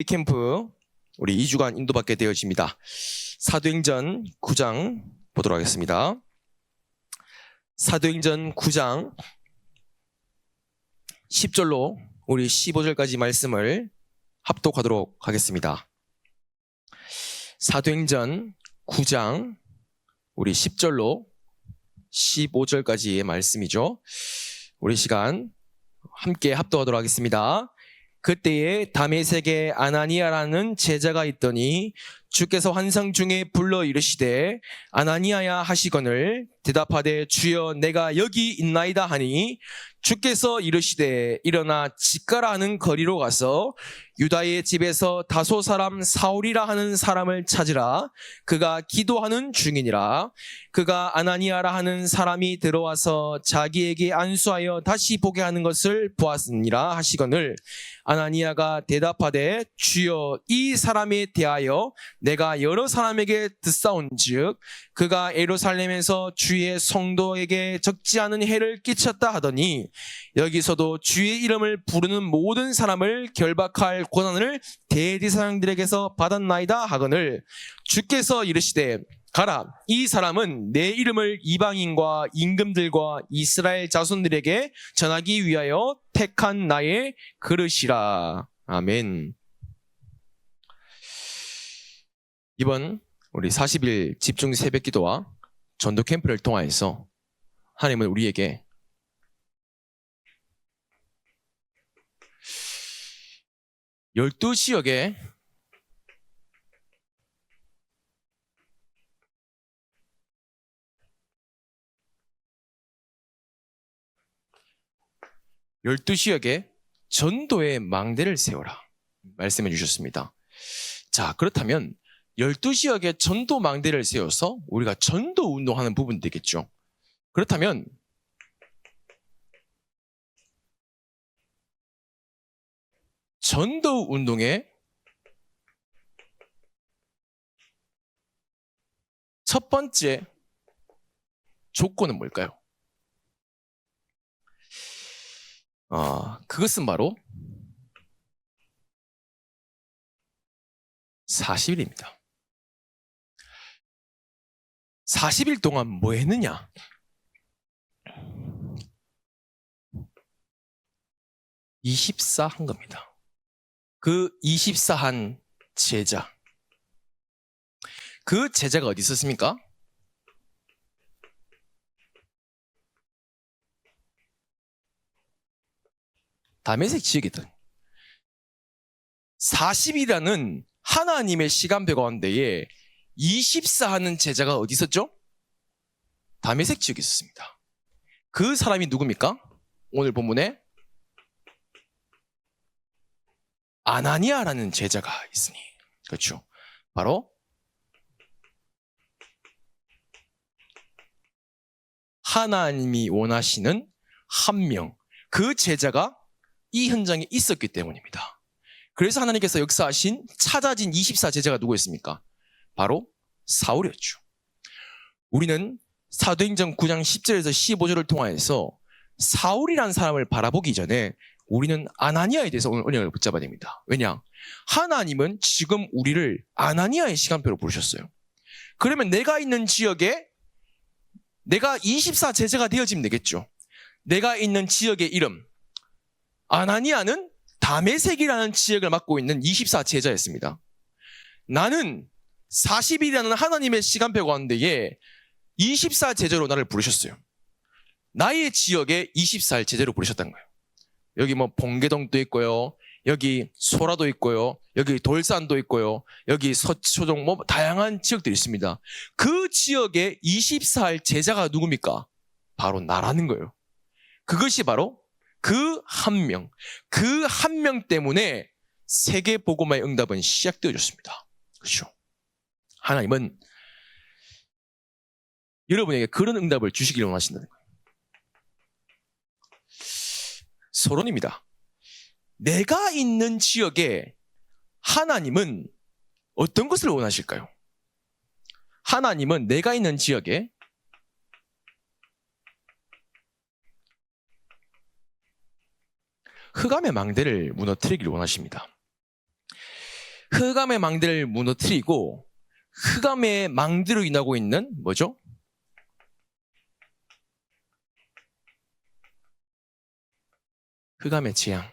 캠프 우리 2주간 인도받게 되어집니다. 사도행전 9장 보도록 하겠습니다. 사도행전 9장 10절로 우리 15절까지 말씀을 합독하도록 하겠습니다. 사도행전 9장 우리 10절로 15절까지의 말씀이죠. 우리 시간 함께 합독하도록 하겠습니다. 그때에 다메섹에 아나니아라는 제자가 있더니 주께서 환상 중에 불러 이르시되 아나니아야 하시거늘 대답하되 주여 내가 여기 있나이다 하니 주께서 이르시되 일어나 집가라 하는 거리로 가서 유다의 집에서 다소 사람 사울이라 하는 사람을 찾으라. 그가 기도하는 중이니라. 그가 아나니아라 하는 사람이 들어와서 자기에게 안수하여 다시 보게 하는 것을 보았느니라 하시거늘 아나니아가 대답하되 주여 이 사람에 대하여 내가 여러 사람에게 듣사온즉 그가 예루살렘에서 주의 성도에게 적지 않은 해를 끼쳤다 하더니 여기서도 주의 이름을 부르는 모든 사람을 결박할 권한을 대제사장들에게서 받았나이다 하거늘 주께서 이르시되 가라 이 사람은 내 이름을 이방인과 임금들과 이스라엘 자손들에게 전하기 위하여 택한 나의 그릇이라. 아멘. 이번 우리 40일 집중 새벽 기도와 전도 캠프를 통하여서 하나님은 우리에게 열두 지역에 전도의 망대를 세워라 말씀해 주셨습니다. 자, 그렇다면 12지역에 전도 망대를 세워서 우리가 전도 운동하는 부분이 되겠죠. 그렇다면 전도 운동의 첫 번째 조건은 뭘까요? 그것은 바로 40일입니다. 40일 동안 뭐 했느냐? 한 겁니다. 그 24한 제자. 그 제자가 어디 있었습니까? 다메섹 지역에 있던 40이라는 하나님의 시간표 가운데에 24하는 제자가 어디 있었죠? 다메섹 지역에 있었습니다. 그 사람이 누굽니까? 오늘 본문에 아나니아라는 제자가 있으니, 그렇죠? 바로 하나님이 원하시는 한 명, 그 제자가 이 현장에 있었기 때문입니다. 그래서 하나님께서 역사하신 찾아진 24 제자가 누구였습니까? 바로 사울이었죠. 우리는 사도행전 9장 10절에서 15절을 통하여서 사울이라는 사람을 바라보기 전에 우리는 아나니아에 대해서 오늘 은혜를 붙잡아야 됩니다. 왜냐? 하나님은 지금 우리를 아나니아의 시간표로 부르셨어요. 그러면 내가 있는 지역에 내가 24 제자가 되어지면 되겠죠. 내가 있는 지역의 이름, 아나니아는 다메섹이라는 지역을 맡고 있는 24 제자였습니다. 나는 40일이라는 하나님의 시간표 가운데에 24 제자로 나를 부르셨어요. 나의 지역에 24일 제자로 부르셨다는 거예요. 여기 뭐 봉계동도 있고요, 여기 소라도 있고요, 여기 돌산도 있고요, 여기 서초동 뭐 다양한 지역들이 있습니다. 그 지역에 24일 제자가 누굽니까? 바로 나라는 거예요. 그것이 바로 그 한 명, 그 한 명 때문에 세계 복음화의 응답은 시작되어졌습니다. 그렇죠? 하나님은 여러분에게 그런 응답을 주시길 원하신다는 거예요. 서론입니다. 내가 있는 지역에 하나님은 어떤 것을 원하실까요? 하나님은 내가 있는 지역에 흑암의 망대를 무너뜨리기를 원하십니다. 흑암의 망대를 무너뜨리고 흑암의 망대로 인하고 있는 뭐죠? 흑암의 재앙.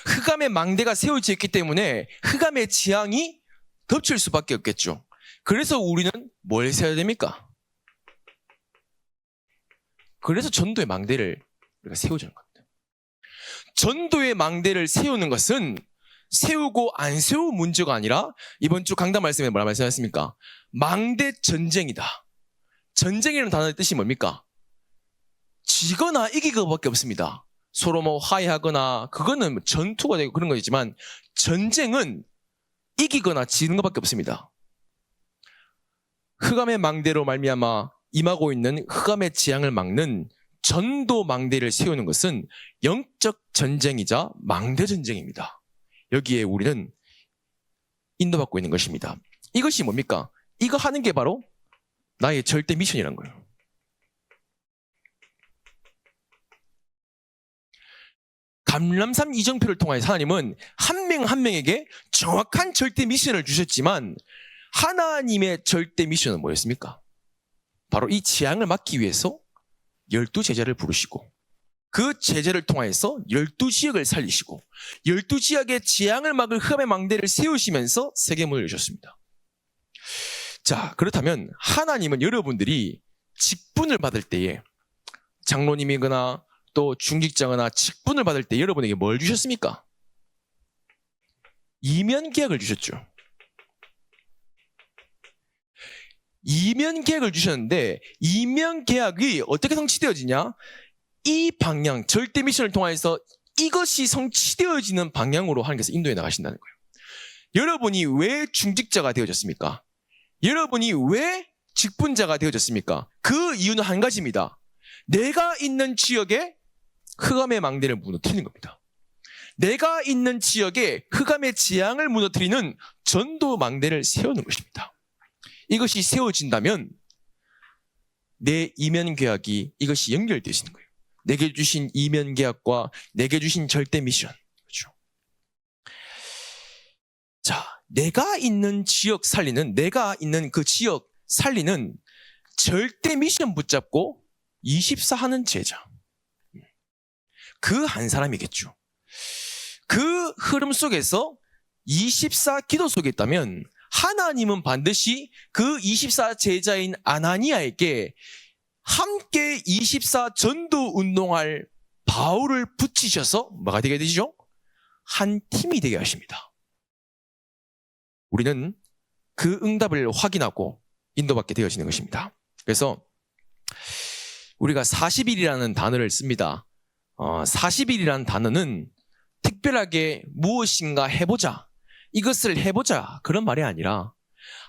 흑암의 망대가 세워져 있기 때문에 흑암의 재앙이 덮칠 수밖에 없겠죠. 그래서 우리는 뭘 세워야 됩니까? 그래서 전도의 망대를 우리가 세워주는 겁니다. 전도의 망대를 세우는 것은 세우고 안 세우 문제가 아니라 이번 주 강단 말씀에 뭐라 말씀하셨습니까? 망대 전쟁이다. 전쟁이라는 단어의 뜻이 뭡니까? 지거나 이기거밖에 없습니다. 서로 뭐 화해하거나 그거는 전투가 되고 그런 거지만 전쟁은 이기거나 지는 것밖에 없습니다. 흑암의 망대로 말미암아 임하고 있는 흑암의 재앙을 막는 전도 망대를 세우는 것은 영적 전쟁이자 망대 전쟁입니다. 여기에 우리는 인도받고 있는 것입니다. 이것이 뭡니까? 이거 하는 게 바로 나의 절대 미션이란 거예요. 감람산 이정표를 통하여 하나님은 한 명 한 명에게 정확한 절대 미션을 주셨지만 하나님의 절대 미션은 뭐였습니까? 바로 이 재앙을 막기 위해서 12제자를 부르시고 그 제자를 통하여서 12지역을 살리시고 12지역의 재앙을 막을 흑암의 망대를 세우시면서 세계문을 여셨습니다. 자, 그렇다면 하나님은 여러분들이 직분을 받을 때에 장로님이거나 또 중직자거나 직분을 받을 때 여러분에게 뭘 주셨습니까? 이면계약을 주셨죠. 이면계약을 주셨는데 이면계약이 어떻게 성취되어지냐? 이 방향, 절대 미션을 통해서 이것이 성취되어지는 방향으로 하나님께서 인도해 나가신다는 거예요. 여러분이 왜 중직자가 되어졌습니까? 여러분이 왜 직분자가 되어졌습니까? 그 이유는 한 가지입니다. 내가 있는 지역에 흑암의 망대를 무너뜨리는 겁니다. 내가 있는 지역에 흑암의 재앙을 무너뜨리는 전도 망대를 세우는 것입니다. 이것이 세워진다면 내 이면계약이 이것이 연결되시는 거예요. 내게 주신 이면계약과 내게 주신 절대 미션. 그렇죠? 자, 내가 있는 지역 살리는, 내가 있는 그 지역 살리는 절대 미션 붙잡고 24 하는 제자. 그 한 사람이겠죠. 그 흐름 속에서 24 기도 속에 있다면 하나님은 반드시 그 24 제자인 아나니아에게 함께 24 전도 운동할 바울을 붙이셔서 뭐가 되게 되죠? 한 팀이 되게 하십니다. 우리는 그 응답을 확인하고 인도받게 되어지는 것입니다. 그래서 우리가 40일이라는 단어를 씁니다. 40일이라는 단어는 특별하게 무엇인가 해보자, 이것을 해보자 그런 말이 아니라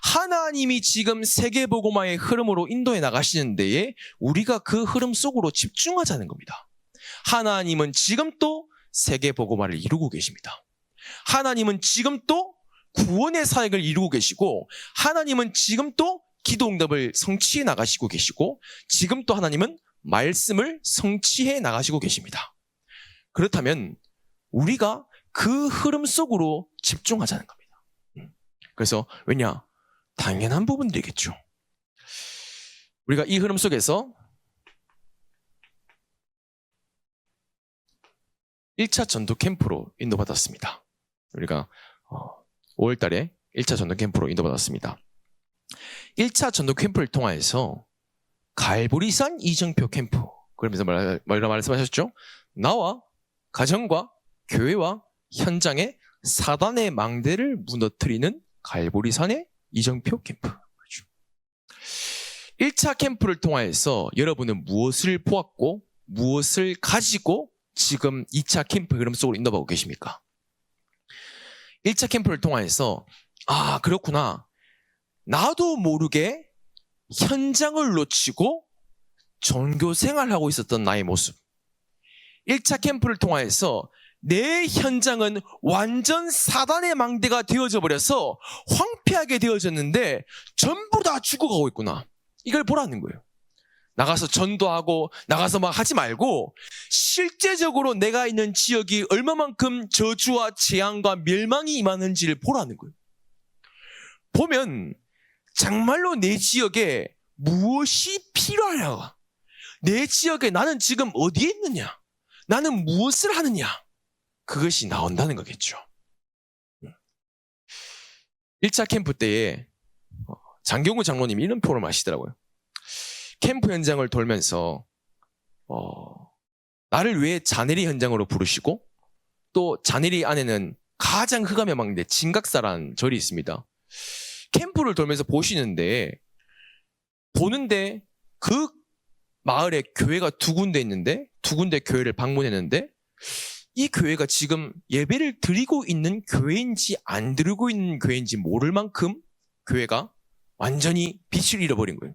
하나님이 지금 세계복음화의 흐름으로 인도해 나가시는 데에 우리가 그 흐름 속으로 집중하자는 겁니다. 하나님은 지금 또 세계복음화를 이루고 계십니다. 하나님은 지금 또 구원의 사역을 이루고 계시고 하나님은 지금 또 기도 응답을 성취해 나가시고 계시고 지금 또 하나님은 말씀을 성취해 나가시고 계십니다. 그렇다면 우리가 그 흐름 속으로 집중하자는 겁니다. 그래서 왜냐? 당연한 부분들이겠죠. 우리가 이 흐름 속에서 1차 전도 캠프로 인도받았습니다. 우리가 5월 달에 1차 전도 캠프로 인도받았습니다. 1차 전도 캠프를 통해서 갈보리산 이정표 캠프, 그러면서 뭐라 말씀하셨죠? 나와 가정과 교회와 현장에 사단의 망대를 무너뜨리는 갈보리산의 이정표 캠프. 그렇죠. 1차 캠프를 통해서 여러분은 무엇을 보았고 무엇을 가지고 지금 2차 캠프 흐름 속으로 인도하고 계십니까? 1차 캠프를 통해서 그렇구나, 나도 모르게 현장을 놓치고 종교 생활하고 있었던 나의 모습. 1차 캠프를 통해서 내 현장은 완전 사단의 망대가 되어져 버려서 황폐하게 되어졌는데 전부 다 죽어가고 있구나. 이걸 보라는 거예요. 나가서 전도하고 나가서 막 하지 말고 실제적으로 내가 있는 지역이 얼마만큼 저주와 재앙과 멸망이 임하는지를 보라는 거예요. 보면 정말로 내 지역에 무엇이 필요하냐, 내 지역에 나는 지금 어디에 있느냐, 나는 무엇을 하느냐, 그것이 나온다는 거겠죠. 1차 캠프 때에 장경우 장로님이 이런 표현을 하시더라고요. 캠프 현장을 돌면서 나를 왜 자네리 현장으로 부르시고, 또 자네리 안에는 가장 흑암의 망대 진각사라는 절이 있습니다. 캠프를 돌면서 보시는데, 보는데 그 마을에 교회가 2군데 있는데 2군데 교회를 방문했는데, 이 교회가 지금 예배를 드리고 있는 교회인지 안 드리고 있는 교회인지 모를 만큼 교회가 완전히 빛을 잃어버린 거예요.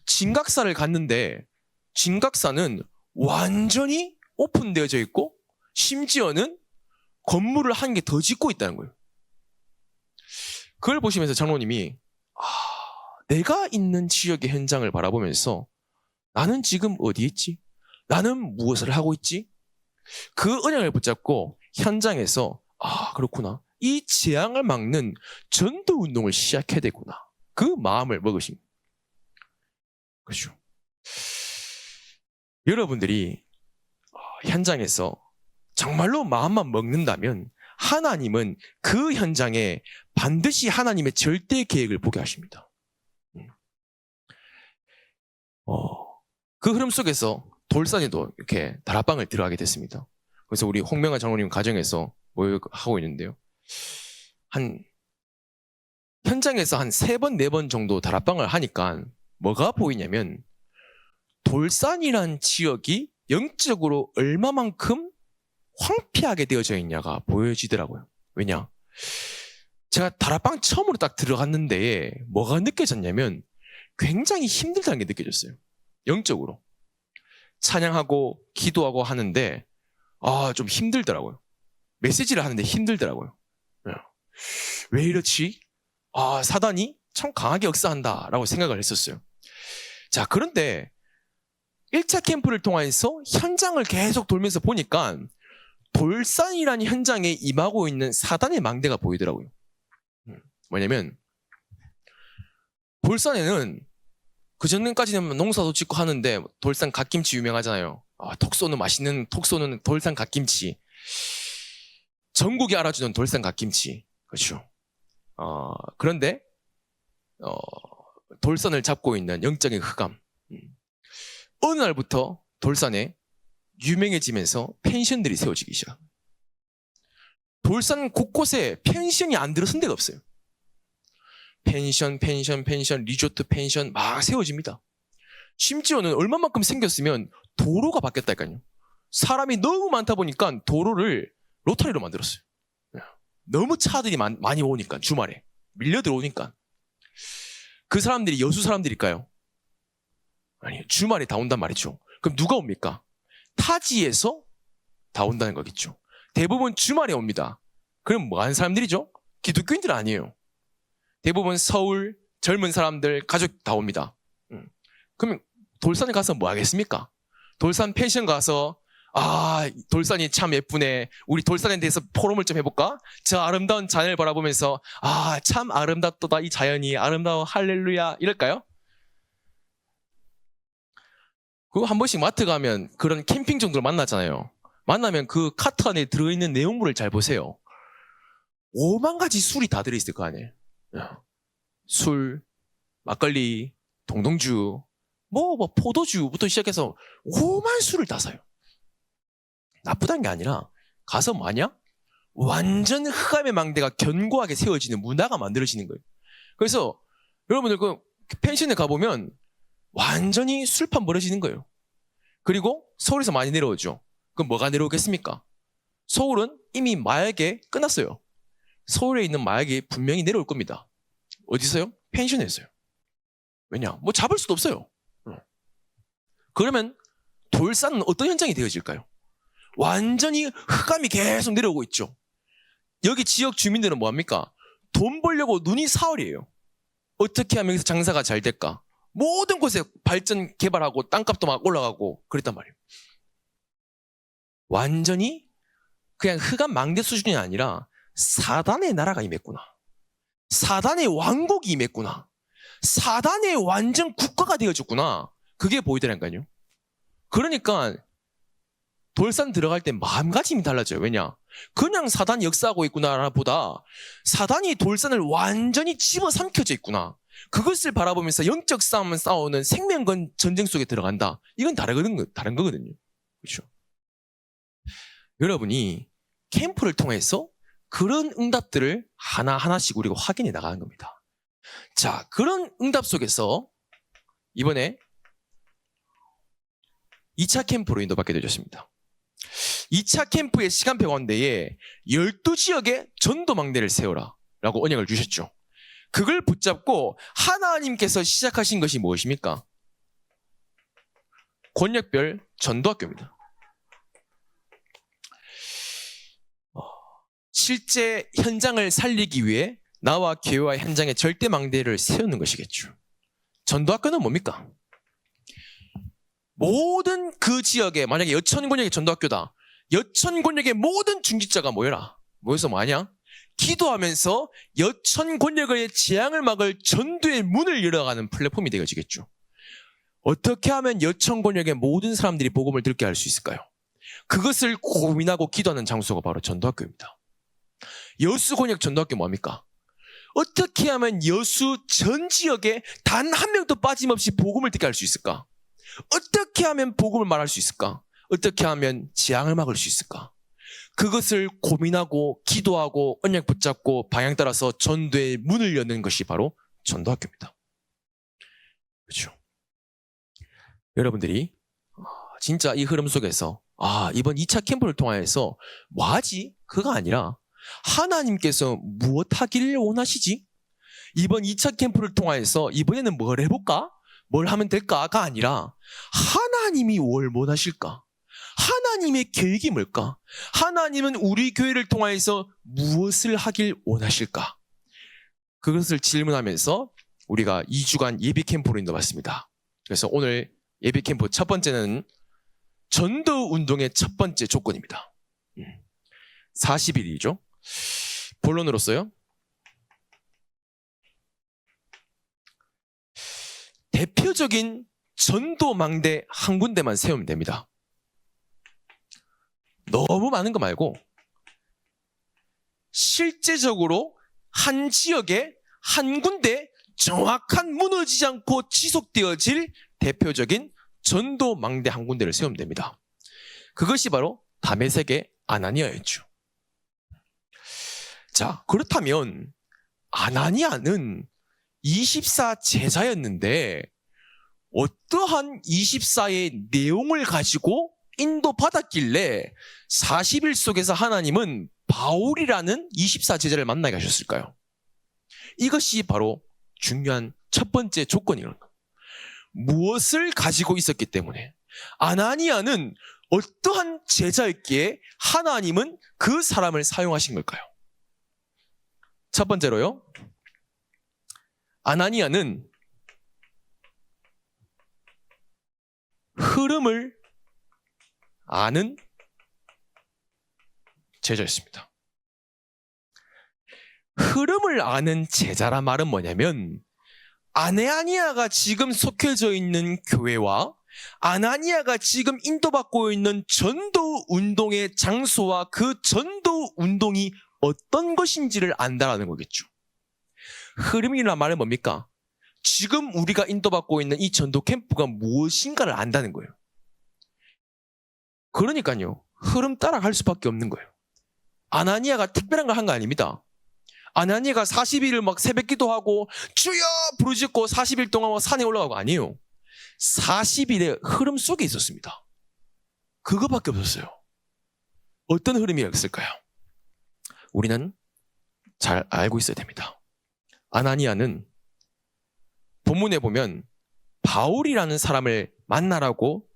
진각사를 갔는데 진각사는 완전히 오픈되어져 있고, 심지어는 건물을 한 개 더 짓고 있다는 거예요. 그걸 보시면서 장로님이 내가 있는 지역의 현장을 바라보면서 나는 지금 어디에 있지? 나는 무엇을 하고 있지? 그 은영을 붙잡고 현장에서 그렇구나, 이 재앙을 막는 전도 운동을 시작해야 되구나, 그 마음을 먹으십니다. 그렇죠. 여러분들이 현장에서 정말로 마음만 먹는다면 하나님은 그 현장에 반드시 하나님의 절대 계획을 보게 하십니다. 그 흐름 속에서 돌산에도 이렇게 다락방을 들어가게 됐습니다. 그래서 우리 홍명아 장로님 가정에서 모여하고 있는데요. 현장에서 한 3번, 4번 정도 다락방을 하니까 뭐가 보이냐면, 돌산이란 지역이 영적으로 얼마만큼 황폐하게 되어져 있냐가 보여지더라고요. 왜냐? 제가 다락방 처음으로 딱 들어갔는데 뭐가 느껴졌냐면 굉장히 힘들다는 게 느껴졌어요. 영적으로. 찬양하고 기도하고 하는데 좀 힘들더라고요. 메시지를 하는데 힘들더라고요. 왜 이렇지? 사단이 참 강하게 역사한다 라고 생각을 했었어요. 자, 그런데 1차 캠프를 통해서 현장을 계속 돌면서 보니까 돌산이라는 현장에 임하고 있는 사단의 망대가 보이더라고요. 뭐냐면 돌산에는 그전까지는 농사도 짓고 하는데 돌산 갓김치 유명하잖아요. 톡 쏘는 맛있는 톡 쏘는 돌산 갓김치, 전국이 알아주는 돌산 갓김치. 그렇죠. 그런데 돌산을 잡고 있는 영적인 흑암, 어느 날부터 돌산에 유명해지면서 펜션들이 세워지기 시작. 돌산 곳곳에 펜션이 안 들어선 데가 없어요. 펜션, 리조트 펜션 막 세워집니다. 심지어는 얼마만큼 생겼으면 도로가 바뀌었다니까요. 사람이 너무 많다 보니까 도로를 로타리로 만들었어요. 너무 차들이 많이 오니까, 주말에 밀려 들어오니까. 그 사람들이 여수 사람들일까요? 아니요, 주말에 다 온단 말이죠. 그럼 누가 옵니까? 타지에서 다 온다는 거겠죠. 대부분 주말에 옵니다. 그럼 뭐 하는 사람들이죠? 기독교인들 아니에요. 대부분 서울 젊은 사람들, 가족 다 옵니다. 그러면 돌산에 가서 뭐 하겠습니까? 돌산 펜션 가서 돌산이 참 예쁘네, 우리 돌산에 대해서 포럼을 좀 해볼까? 저 아름다운 자연을 바라보면서 참 아름답다, 이 자연이 아름다워, 할렐루야, 이럴까요? 그거 한 번씩 마트 가면 그런 캠핑 정도를 만나잖아요. 만나면 그 카트 안에 들어있는 내용물을 잘 보세요. 5만 가지 술이 다 들어있을 거 아니에요. 술, 막걸리, 동동주, 포도주부터 시작해서 5만 술을 다 사요. 나쁘다는 게 아니라 가서 마냥 완전 흑암의 망대가 견고하게 세워지는 문화가 만들어지는 거예요. 그래서 여러분들 그 펜션에 가보면 완전히 술판 벌어지는 거예요. 그리고 서울에서 많이 내려오죠. 그럼 뭐가 내려오겠습니까? 서울은 이미 마약에 끝났어요. 서울에 있는 마약이 분명히 내려올 겁니다. 어디서요? 펜션에서요. 왜냐? 잡을 수도 없어요. 그러면 돌산은 어떤 현장이 되어질까요? 완전히 흑암이 계속 내려오고 있죠. 여기 지역 주민들은 뭐합니까? 돈 벌려고 눈이 사흘이에요. 어떻게 하면 여기서 장사가 잘 될까? 모든 곳에 발전 개발하고 땅값도 막 올라가고 그랬단 말이에요. 완전히 그냥 흑암 망대 수준이 아니라 사단의 나라가 임했구나. 사단의 왕국이 임했구나. 사단의 완전 국가가 되어졌구나. 그게 보이더라니까요. 그러니까 돌산 들어갈 때 마음가짐이 달라져요. 왜냐? 그냥 사단이 역사하고 있구나 보다 사단이 돌산을 완전히 집어삼켜져 있구나. 그것을 바라보면서 영적 싸움을 싸우는 생명건 전쟁 속에 들어간다. 이건 다른 거거든요. 그렇죠? 여러분이 캠프를 통해서 그런 응답들을 하나하나씩 우리가 확인해 나가는 겁니다. 자, 그런 응답 속에서 이번에 2차 캠프로 인도받게 되셨습니다. 2차 캠프의 시간표 가운데에 12지역에 전도망대를 세워라 라고 언약을 주셨죠. 그걸 붙잡고 하나님께서 시작하신 것이 무엇입니까? 권역별 전도학교입니다. 실제 현장을 살리기 위해 나와 교회와 현장에 절대 망대를 세우는 것이겠죠. 전도학교는 뭡니까? 모든 그 지역에 만약에 여천권역이 전도학교다. 여천권역의 모든 중직자가 모여라. 모여서 뭐하냐? 기도하면서 여천권역의 재앙을 막을 전도의 문을 열어가는 플랫폼이 되어지겠죠. 어떻게 하면 여천권역의 모든 사람들이 복음을 듣게 할 수 있을까요? 그것을 고민하고 기도하는 장소가 바로 전도학교입니다. 여수권역 전도학교 뭡니까? 어떻게 하면 여수 전 지역에 단 한 명도 빠짐없이 복음을 듣게 할 수 있을까? 어떻게 하면 복음을 말할 수 있을까? 어떻게 하면 재앙을 막을 수 있을까? 그것을 고민하고 기도하고 언약 붙잡고 방향 따라서 전도의 문을 여는 것이 바로 전도학교입니다. 그렇죠? 여러분들이 진짜 이 흐름 속에서 이번 2차 캠프를 통하여서 뭐하지? 그거 아니라 하나님께서 무엇 하기를 원하시지? 이번 2차 캠프를 통하여서 이번에는 뭘 해볼까? 뭘 하면 될까가 아니라 하나님이 뭘 원하실까? 하나님의 계획이 뭘까? 하나님은 우리 교회를 통하여서 무엇을 하길 원하실까? 그것을 질문하면서 우리가 2주간 예비 캠프로 인도받습니다. 그래서 오늘 예비 캠프 첫 번째는 전도 운동의 첫 번째 조건입니다. 40일이죠. 본론으로서요. 대표적인 전도망대 한 군데만 세우면 됩니다. 너무 많은 거 말고 실제적으로 한 지역에 한 군데 정확한 무너지지 않고 지속되어질 대표적인 전도망대 한 군데를 세우면 됩니다. 그것이 바로 다메섹의 아나니아였죠. 자, 그렇다면 아나니아는 24 제자였는데 어떠한 24의 내용을 가지고 인도받았길래 40일 속에서 하나님은 바울이라는 24 제자를 만나게 하셨을까요? 이것이 바로 중요한 첫 번째 조건이에요. 무엇을 가지고 있었기 때문에 아나니아는 어떠한 제자였기에 하나님은 그 사람을 사용하신 걸까요? 첫 번째로요. 아나니아는 흐름을 아는 제자였습니다. 흐름을 아는 제자란 말은 뭐냐면 아나니아가 지금 속해져 있는 교회와 아나니아가 지금 인도받고 있는 전도 운동의 장소와 그 전도 운동이 어떤 것인지를 안다라는 거겠죠. 흐름이란 말은 뭡니까? 지금 우리가 인도받고 있는 이 전도 캠프가 무엇인가를 안다는 거예요. 그러니까요. 흐름 따라갈 수밖에 없는 거예요. 아나니아가 특별한 걸 한 거 아닙니다. 아나니아가 40일을 막 새벽 기도하고 주여 부르짖고 40일 동안 산에 올라가고 아니에요. 40일의 흐름 속에 있었습니다. 그거밖에 없었어요. 어떤 흐름이었을까요? 우리는 잘 알고 있어야 됩니다. 아나니아는 본문에 보면 바울이라는 사람을 만나라고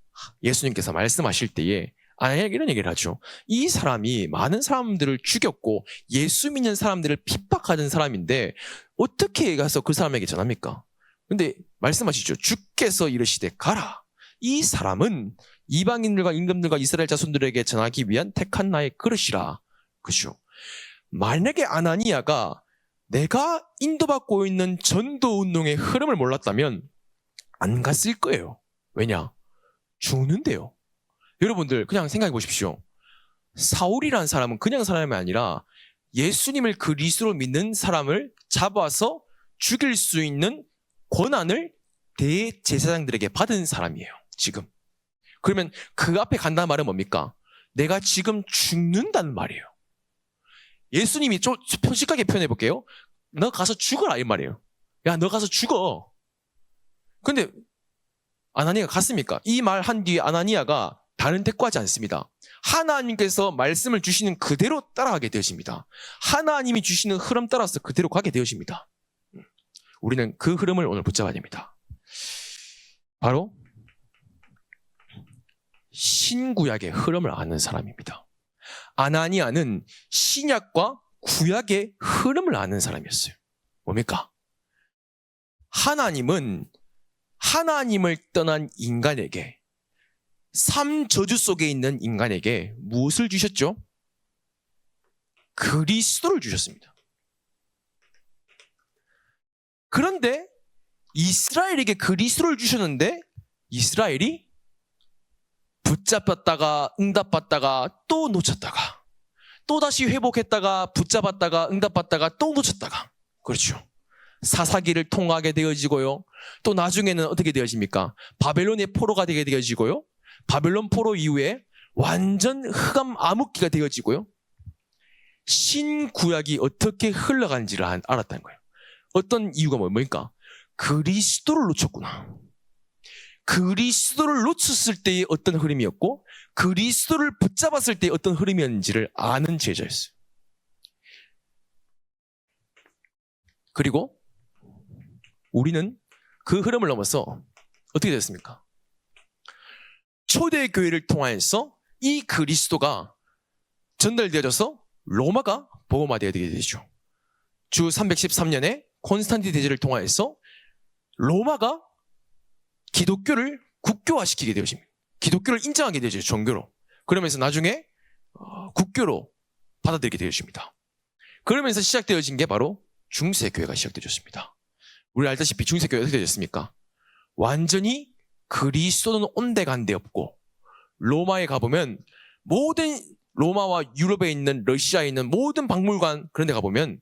예수님께서 말씀하실 때에 아나니아가 이런 얘기를 하죠. 이 사람이 많은 사람들을 죽였고 예수 믿는 사람들을 핍박하는 사람인데 어떻게 가서 그 사람에게 전합니까? 근데 말씀하시죠. 주께서 이르시되 가라. 이 사람은 이방인들과 임금들과 이스라엘 자손들에게 전하기 위한 택한 나의 그릇이라. 그죠? 만약에 아나니아가 내가 인도받고 있는 전도운동의 흐름을 몰랐다면 안 갔을 거예요. 왜냐? 죽는데요. 여러분들 그냥 생각해 보십시오. 사울이라는 사람은 그냥 사람이 아니라 예수님을 그리스도로 믿는 사람을 잡아서 죽일 수 있는 권한을 대제사장들에게 받은 사람이에요. 지금. 그러면 그 앞에 간다는 말은 뭡니까? 내가 지금 죽는다는 말이에요. 예수님이 좀 표식하게 표현해 볼게요. 너 가서 죽어라 이 말이에요. 야, 너 가서 죽어. 근데 아나니아가 갔습니까? 이 말 한 뒤에 아나니아가 다른 택구하지 않습니다. 하나님께서 말씀을 주시는 그대로 따라가게 되어집니다. 하나님이 주시는 흐름 따라서 그대로 가게 되어집니다. 우리는 그 흐름을 오늘 붙잡아야 됩니다. 바로 신구약의 흐름을 아는 사람입니다. 아나니아는 신약과 구약의 흐름을 아는 사람이었어요. 뭡니까? 하나님은 하나님을 떠난 인간에게, 삶 저주 속에 있는 인간에게 무엇을 주셨죠? 그리스도를 주셨습니다. 그런데 이스라엘에게 그리스도를 주셨는데 이스라엘이 붙잡았다가 응답받다가 또 놓쳤다가 또 다시 회복했다가 붙잡았다가 응답받다가 또 놓쳤다가, 그렇죠. 사사기를 통하게 되어지고요. 또 나중에는 어떻게 되어집니까? 바벨론의 포로가 되게 되어지고요. 바벨론 포로 이후에 완전 흑암 암흑기가 되어지고요. 신구약이 어떻게 흘러가는지를 알았다는 거예요. 어떤 이유가 뭡니까? 그리스도를 놓쳤구나. 그리스도를 놓쳤을 때의 어떤 흐름이었고 그리스도를 붙잡았을 때의 어떤 흐름이었는지를 아는 제자였어요. 그리고 우리는 그 흐름을 넘어서 어떻게 됐습니까? 초대교회를 통해서 이 그리스도가 전달되어져서 로마가 복음화되어야 되죠. 주 313년에 콘스탄틴 대제를 통하여서 로마가 기독교를 국교화시키게 되어집니다. 기독교를 인정하게 되죠, 종교로. 그러면서 나중에 국교로 받아들이게 되어집니다. 그러면서 시작되어진 게 바로 중세교회가 시작되어졌습니다. 우리 알다시피 중세교회가 어떻게 되었습니까? 완전히 그리스도는 온데간데 없고 로마에 가보면 모든 로마와 유럽에 있는 러시아에 있는 모든 박물관 그런 데 가보면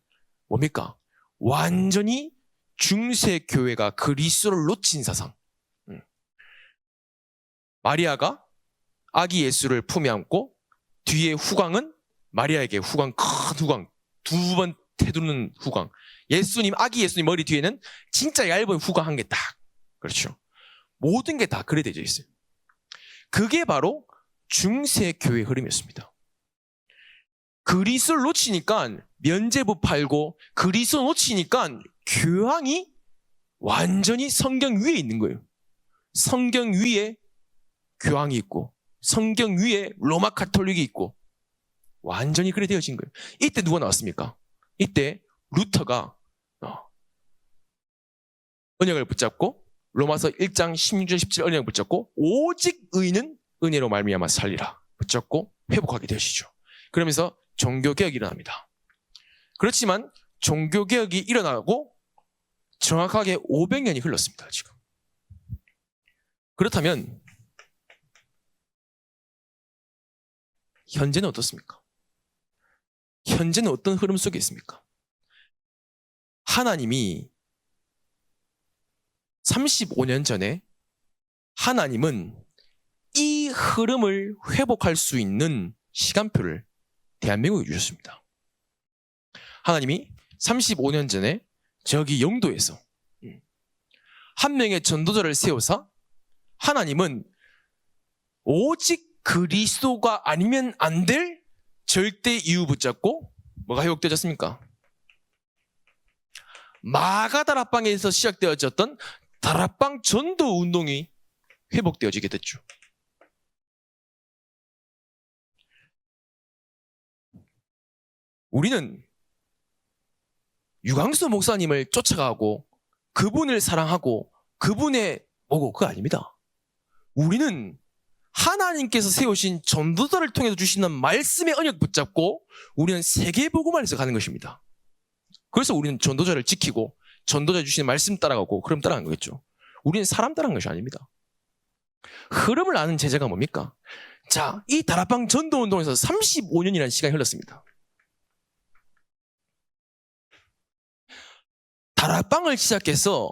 뭡니까? 완전히 중세교회가 그리스도를 놓친 사상. 마리아가 아기 예수를 품에 안고 뒤에 후광은 마리아에게 후광, 큰 후광, 두 번 태두는 후광. 예수님, 아기 예수님 머리 뒤에는 진짜 얇은 후광 한 개 딱. 그렇죠. 모든 게 다 그래 되어 있어요. 그게 바로 중세교회 흐름이었습니다. 그리스도를 놓치니까 면죄부 팔고 그리스도 놓치니까 교황이 완전히 성경 위에 있는 거예요. 성경 위에 교황이 있고 성경 위에 로마 카톨릭이 있고 완전히 그래 되어진 거예요. 이때 누가 나왔습니까? 이때 루터가 언약을 붙잡고 로마서 1장 16절 17 언약을 붙잡고 오직 의인은 은혜로 말미암아 살리라 붙잡고 회복하게 되시죠. 그러면서 종교개혁이 일어납니다. 그렇지만 종교개혁이 일어나고 정확하게 500년이 흘렀습니다. 지금. 그렇다면 현재는 어떻습니까? 현재는 어떤 흐름 속에 있습니까? 하나님이 35년 전에 하나님은 이 흐름을 회복할 수 있는 시간표를 대한민국에 주셨습니다. 하나님이 35년 전에 저기 영도에서 한 명의 전도자를 세워서 하나님은 오직 그리스도가 아니면 안 될 절대 이유 붙잡고 뭐가 회복되었습니까? 마가다락방에서 시작되어졌던 다락방 전도 운동이 회복되어지게 됐죠. 우리는 유광수 목사님을 쫓아가고 그분을 사랑하고 그분의 뭐고 그거 아닙니다. 우리는 하나님께서 세우신 전도자를 통해서 주시는 말씀의 언약 붙잡고 우리는 세계복음화에서 가는 것입니다. 그래서 우리는 전도자를 지키고 전도자 주시는 말씀 따라가고 그럼 따라가는 거겠죠. 우리는 사람 따라가는 것이 아닙니다. 흐름을 아는 제자가 뭡니까? 자, 이 다락방 전도운동에서 35년이라는 시간이 흘렀습니다. 다락방을 시작해서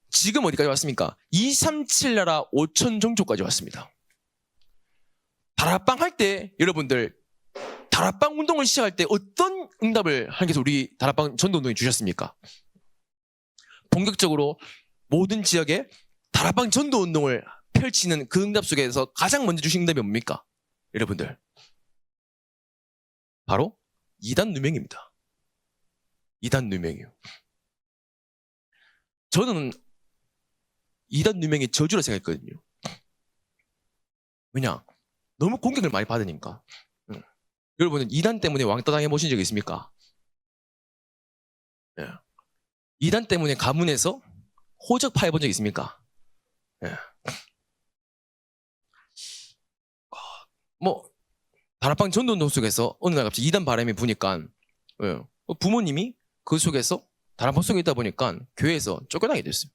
지금 어디까지 왔습니까? 237 나라 5천 종족까지 왔습니다. 다락방 할 때 여러분들 다락방 운동을 시작할 때 어떤 응답을 하나님께서 우리 다락방 전도운동에 주셨습니까? 본격적으로 모든 지역에 다락방 전도운동을 펼치는 그 응답 속에서 가장 먼저 주신 응답이 뭡니까? 여러분들 바로 이단 누명입니다. 이단 누명이요. 저는 이단 누명이 저주라 생각했거든요. 왜냐? 너무 공격을 많이 받으니까. 여러분은 이단 때문에 왕따 당해보신 적 있습니까? 예. 이단 때문에 가문에서 호적 파해본 적 있습니까? 예. 뭐 다락방 전도운동 속에서 어느 날 갑자기 이단 바람이 부니까 부모님이 그 속에서 다락방 속에 있다 보니까 교회에서 쫓겨나게 됐어요.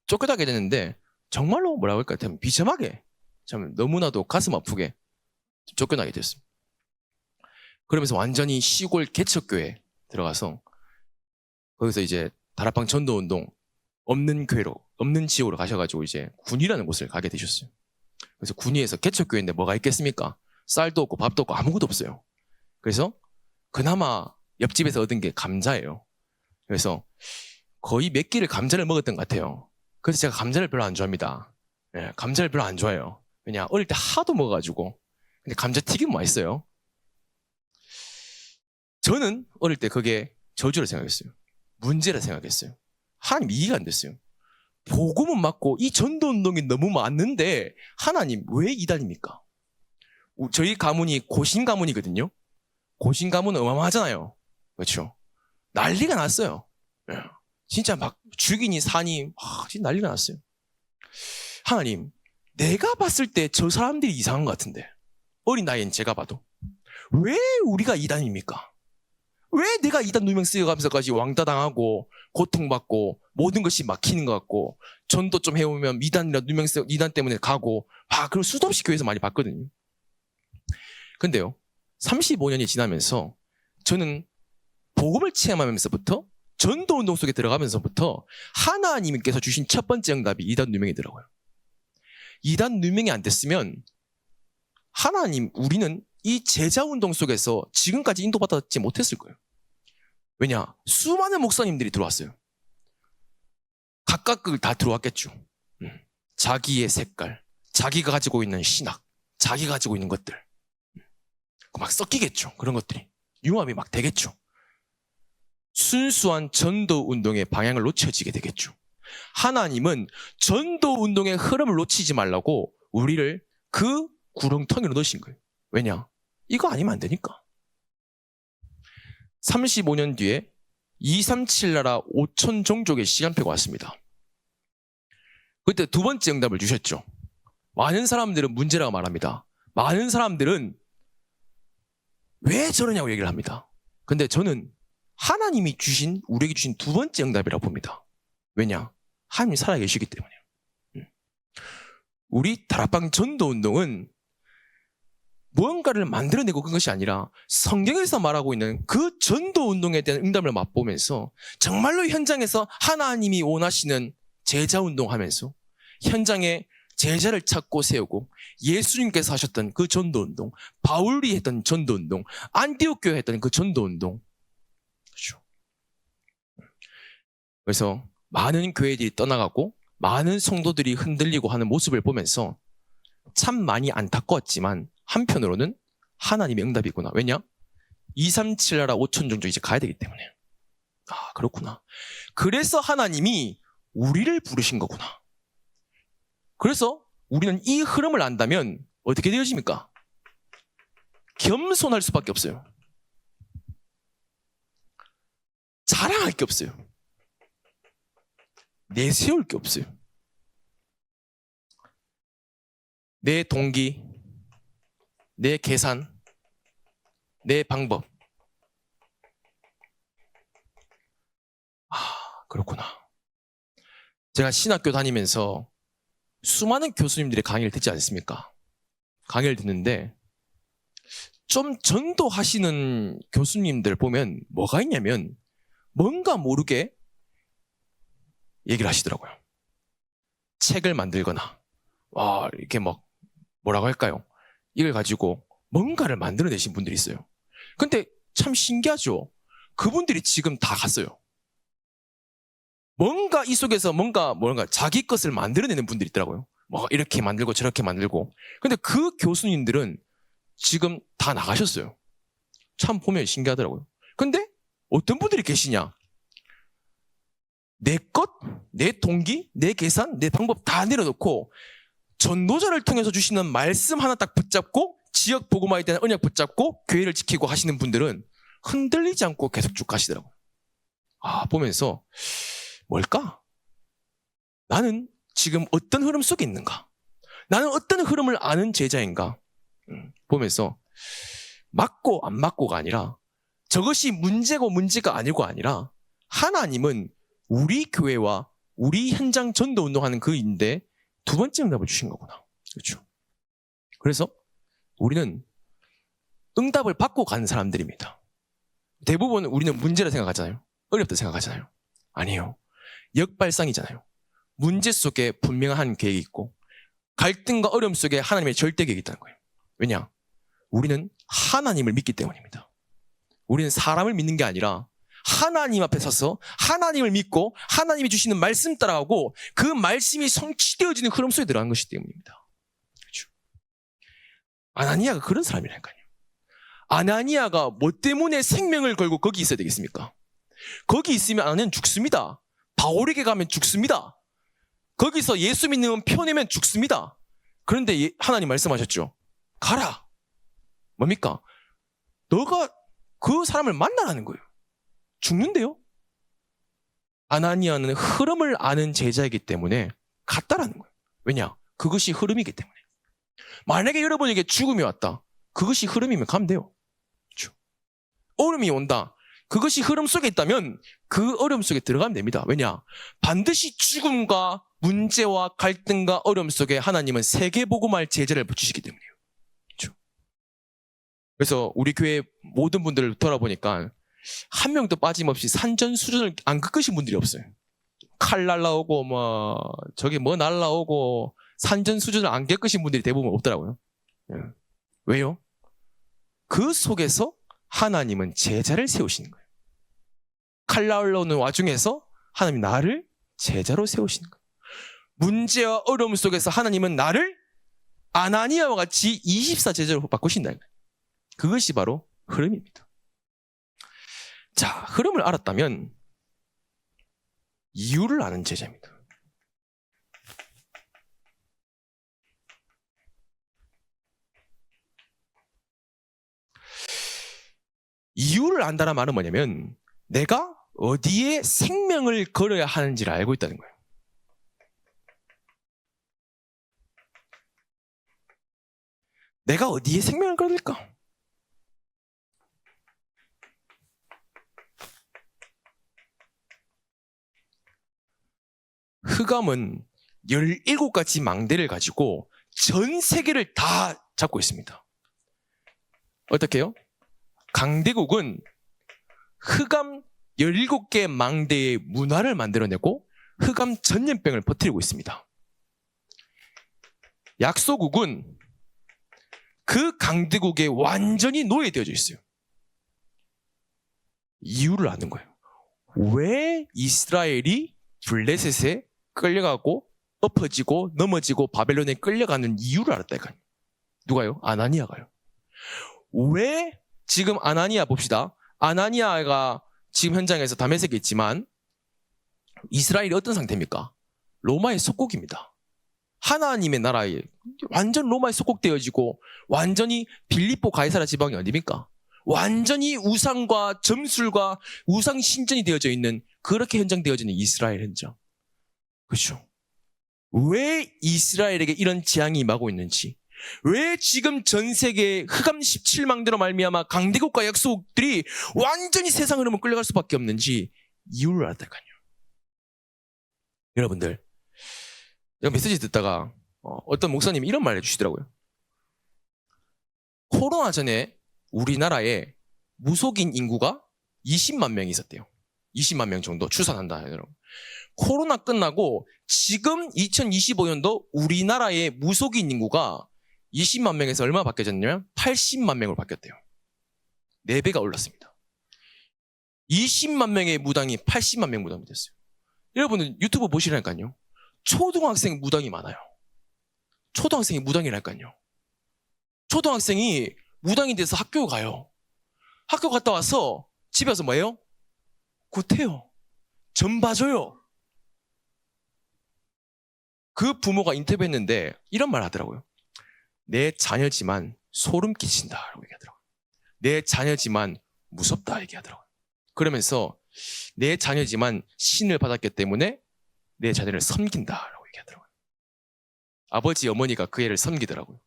쫓겨나게 됐는데 정말로 뭐라고 할까요? 참 비참하게 참 너무나도 가슴 아프게 쫓겨나게 됐어요. 그러면서 완전히 시골 개척교회 들어가서 거기서 이제 다락방 전도운동 없는 교회로 없는 지역으로 가셔가지고 이제 군위라는 곳을 가게 되셨어요. 그래서 군위에서 개척교회인데 뭐가 있겠습니까? 쌀도 없고 밥도 없고 아무것도 없어요. 그래서 그나마 옆집에서 얻은 게 감자예요. 그래서 거의 몇 끼를 감자를 먹었던 것 같아요. 그래서 제가 감자를 별로 안 좋아합니다. 예, 감자를 별로 안 좋아해요. 왜냐 어릴 때 하도 먹어가지고. 근데 감자튀김 맛있어요. 저는 어릴 때 그게 저주라 생각했어요. 문제라 생각했어요. 하나님 이해가 안 됐어요. 복음은 맞고 이 전도운동이 너무 많은데 하나님 왜 이단입니까? 저희 가문이 고신 가문이거든요. 고신 가문은 어마어마하잖아요. 그렇죠? 난리가 났어요. 진짜 막 죽이니 사니 진짜 난리가 났어요. 하나님 내가 봤을 때 저 사람들이 이상한 것 같은데 어린 나이엔 제가 봐도 왜 우리가 이단입니까? 왜 내가 이단 누명 쓰여가면서까지 왕따 당하고 고통받고 모든 것이 막히는 것 같고 전도 좀 해오면 이단이라 누명 쓰여 이단 때문에 가고 그걸 수도 없이 교회에서 많이 봤거든요. 근데요 35년이 지나면서 저는 복음을 체험하면서부터 전도운동 속에 들어가면서부터 하나님께서 주신 첫 번째 응답이 이단 누명이더라고요. 이단 누명이 안 됐으면 하나님 우리는 이 제자운동 속에서 지금까지 인도받지 못했을 거예요. 왜냐? 수많은 목사님들이 들어왔어요. 각각 다 들어왔겠죠. 자기의 색깔, 자기가 가지고 있는 신학, 자기가 가지고 있는 것들 막 섞이겠죠. 그런 것들이 융합이 막 되겠죠. 순수한 전도운동의 방향을 놓쳐지게 되겠죠. 하나님은 전도운동의 흐름을 놓치지 말라고 우리를 그 구렁텅이로 넣으신 거예요. 왜냐? 이거 아니면 안 되니까. 35년 뒤에 237 나라 5천 종족의 시간표가 왔습니다. 그때 두 번째 응답을 주셨죠. 많은 사람들은 문제라고 말합니다. 많은 사람들은 왜 저러냐고 얘기를 합니다. 근데 저는 하나님이 주신 우리에게 주신 두 번째 응답이라고 봅니다. 왜냐? 하나님이 살아계시기 때문이에요. 우리 다락방 전도운동은 무언가를 만들어내고 그런 것이 아니라 성경에서 말하고 있는 그 전도운동에 대한 응답을 맛보면서 정말로 현장에서 하나님이 원하시는 제자운동 하면서 현장에 제자를 찾고 세우고 예수님께서 하셨던 그 전도운동, 바울이 했던 전도운동, 안디옥 교회 했던 그 전도운동. 그렇죠. 그래서 많은 교회들이 떠나가고 많은 성도들이 흔들리고 하는 모습을 보면서 참 많이 안타까웠지만 한편으로는 하나님의 응답이구나. 왜냐? 237 나라 5천 종족 이제 가야 되기 때문에. 그렇구나. 그래서 하나님이 우리를 부르신 거구나. 그래서 우리는 이 흐름을 안다면 어떻게 되어집니까? 겸손할 수밖에 없어요. 자랑할 게 없어요. 내세울 게 없어요. 내 동기, 내 계산, 내 방법. 그렇구나. 제가 신학교 다니면서 수많은 교수님들의 강의를 듣지 않습니까? 강의를 듣는데 좀 전도하시는 교수님들 보면 뭐가 있냐면 뭔가 모르게 얘기를 하시더라고요. 책을 만들거나 이렇게 막 뭐라고 할까요? 이걸 가지고 뭔가를 만들어내신 분들이 있어요. 근데 참 신기하죠? 그분들이 지금 다 갔어요. 뭔가 이 속에서 뭔가 자기 것을 만들어내는 분들이 있더라고요. 뭐 이렇게 만들고 저렇게 만들고. 근데 그 교수님들은 지금 다 나가셨어요. 참 보면 신기하더라고요. 근데 어떤 분들이 계시냐? 내 것, 내 동기, 내 계산, 내 방법 다 내려놓고 전도자를 통해서 주시는 말씀 하나 딱 붙잡고 지역 복음화에 대한 언약 붙잡고 교회를 지키고 하시는 분들은 흔들리지 않고 계속 쭉 가시더라고요. 보면서 뭘까? 나는 지금 어떤 흐름 속에 있는가? 나는 어떤 흐름을 아는 제자인가? 보면서 맞고 안 맞고가 아니라 저것이 문제고 문제가 아니고 아니라 하나님은 우리 교회와 우리 현장 전도 운동하는 그인데 두 번째 응답을 주신 거구나. 그렇죠? 그래서 우리는 응답을 받고 가는 사람들입니다. 대부분 우리는 문제라 생각하잖아요. 어렵다 생각하잖아요. 아니에요. 역발상이잖아요. 문제 속에 분명한 계획이 있고 갈등과 어려움 속에 하나님의 절대 계획이 있다는 거예요. 왜냐? 우리는 하나님을 믿기 때문입니다. 우리는 사람을 믿는 게 아니라 하나님 앞에 서서 하나님을 믿고 하나님이 주시는 말씀 따라가고 그 말씀이 성취되어지는 흐름 속에 들어가는 것이기 때문입니다. 그렇죠? 아나니아가 그런 사람이라니까요. 아나니아가 뭐 때문에 생명을 걸고 거기 있어야 되겠습니까? 거기 있으면 아나니아는 죽습니다. 바울에게 가면 죽습니다. 거기서 예수 믿는 펴내면 죽습니다. 그런데 하나님 말씀하셨죠. 가라. 뭡니까? 너가 그 사람을 만나라는 거예요. 죽는데요? 아나니아는 흐름을 아는 제자이기 때문에 갔다라는 거예요. 왜냐? 그것이 흐름이기 때문에. 만약에 여러분에게 죽음이 왔다. 그것이 흐름이면 가면 돼요. 그렇죠? 어려움이 온다. 그것이 흐름 속에 있다면 그 어려움 속에 들어가면 됩니다. 왜냐? 반드시 죽음과 문제와 갈등과 어려움 속에 하나님은 세계복음할 제자를 붙이시기 때문이에요. 그렇죠? 그래서 우리 교회 모든 분들을 돌아보니까 한 명도 빠짐없이 산전수전을 안 겪으신 분들이 없어요. 칼 날라오고 저기 날라오고 산전수전을 안 겪으신 분들이 대부분 없더라고요. 왜요? 그 속에서 하나님은 제자를 세우시는 거예요. 칼 날라오는 와중에서 하나님이 나를 제자로 세우시는 거예요. 문제와 어려움 속에서 하나님은 나를 아나니아와 같이 24 제자로 바꾸신다는 거예요. 그것이 바로 흐름입니다. 자, 흐름을 알았다면 이유를 아는 제자입니다. 이유를 안다는 말은 뭐냐면 내가 어디에 생명을 걸어야 하는지를 알고 있다는 거예요. 내가 어디에 생명을 걸을까? 흑암은 17가지 망대를 가지고 전 세계를 다 잡고 있습니다. 어떻게 해요? 강대국은 흑암 17개 망대의 문화를 만들어내고 흑암 전염병을 퍼뜨리고 있습니다. 약소국은 그 강대국에 완전히 노예되어져 있어요. 이유를 아는 거예요. 왜 이스라엘이 블레셋에 끌려가고 엎어지고 넘어지고 바벨론에 끌려가는 이유를 알았다니까요. 누가요? 아나니아가요. 왜 지금 아나니아 봅시다. 아나니아가 지금 현장에서 다메섹에 있지만 이스라엘이 어떤 상태입니까? 로마의 속국입니다. 하나님의 나라에 완전 로마에 속국되어지고 완전히 빌립보 가이사라 지방이 어디입니까? 완전히 우상과 점술과 우상 신전이 되어져 있는 그렇게 현장되어져 있는 이스라엘 현장. 그렇죠. 왜 이스라엘에게 이런 재앙이 임하고 있는지, 왜 지금 전 세계 흑암 17망대로 말미암아 강대국과 약소국들이 완전히 세상 흐름을 끌려갈 수밖에 없는지 이유를 알았다니까요. 여러분들, 제가 메시지 듣다가 어떤 목사님이 이런 말을 해주시더라고요. 코로나 전에 우리나라에 무속인 인구가 20만 명이 있었대요. 20만 명 정도 추산한다. 여러분. 코로나 끝나고 지금 2025년도 우리나라의 무속인 인구가 20만 명에서 얼마 바뀌어졌냐면 80만 명으로 바뀌었대요. 4배가 올랐습니다. 20만 명의 무당이 80만 명 무당이 됐어요. 여러분은 유튜브 보시라니까요. 초등학생 무당이 많아요. 초등학생이 무당이라니까요. 초등학생이 무당이 돼서 학교 가요. 학교 갔다 와서 집에 와서 뭐예요? 굿해요. 점 봐줘요. 그 부모가 인터뷰했는데 이런 말 하더라고요. 내 자녀지만 소름 끼친다라고 얘기하더라고요. 내 자녀지만 무섭다 얘기하더라고요. 그러면서 내 자녀지만 신을 받았기 때문에 내 자녀를 섬긴다라고 얘기하더라고요. 아버지, 어머니가 그 애를 섬기더라고요.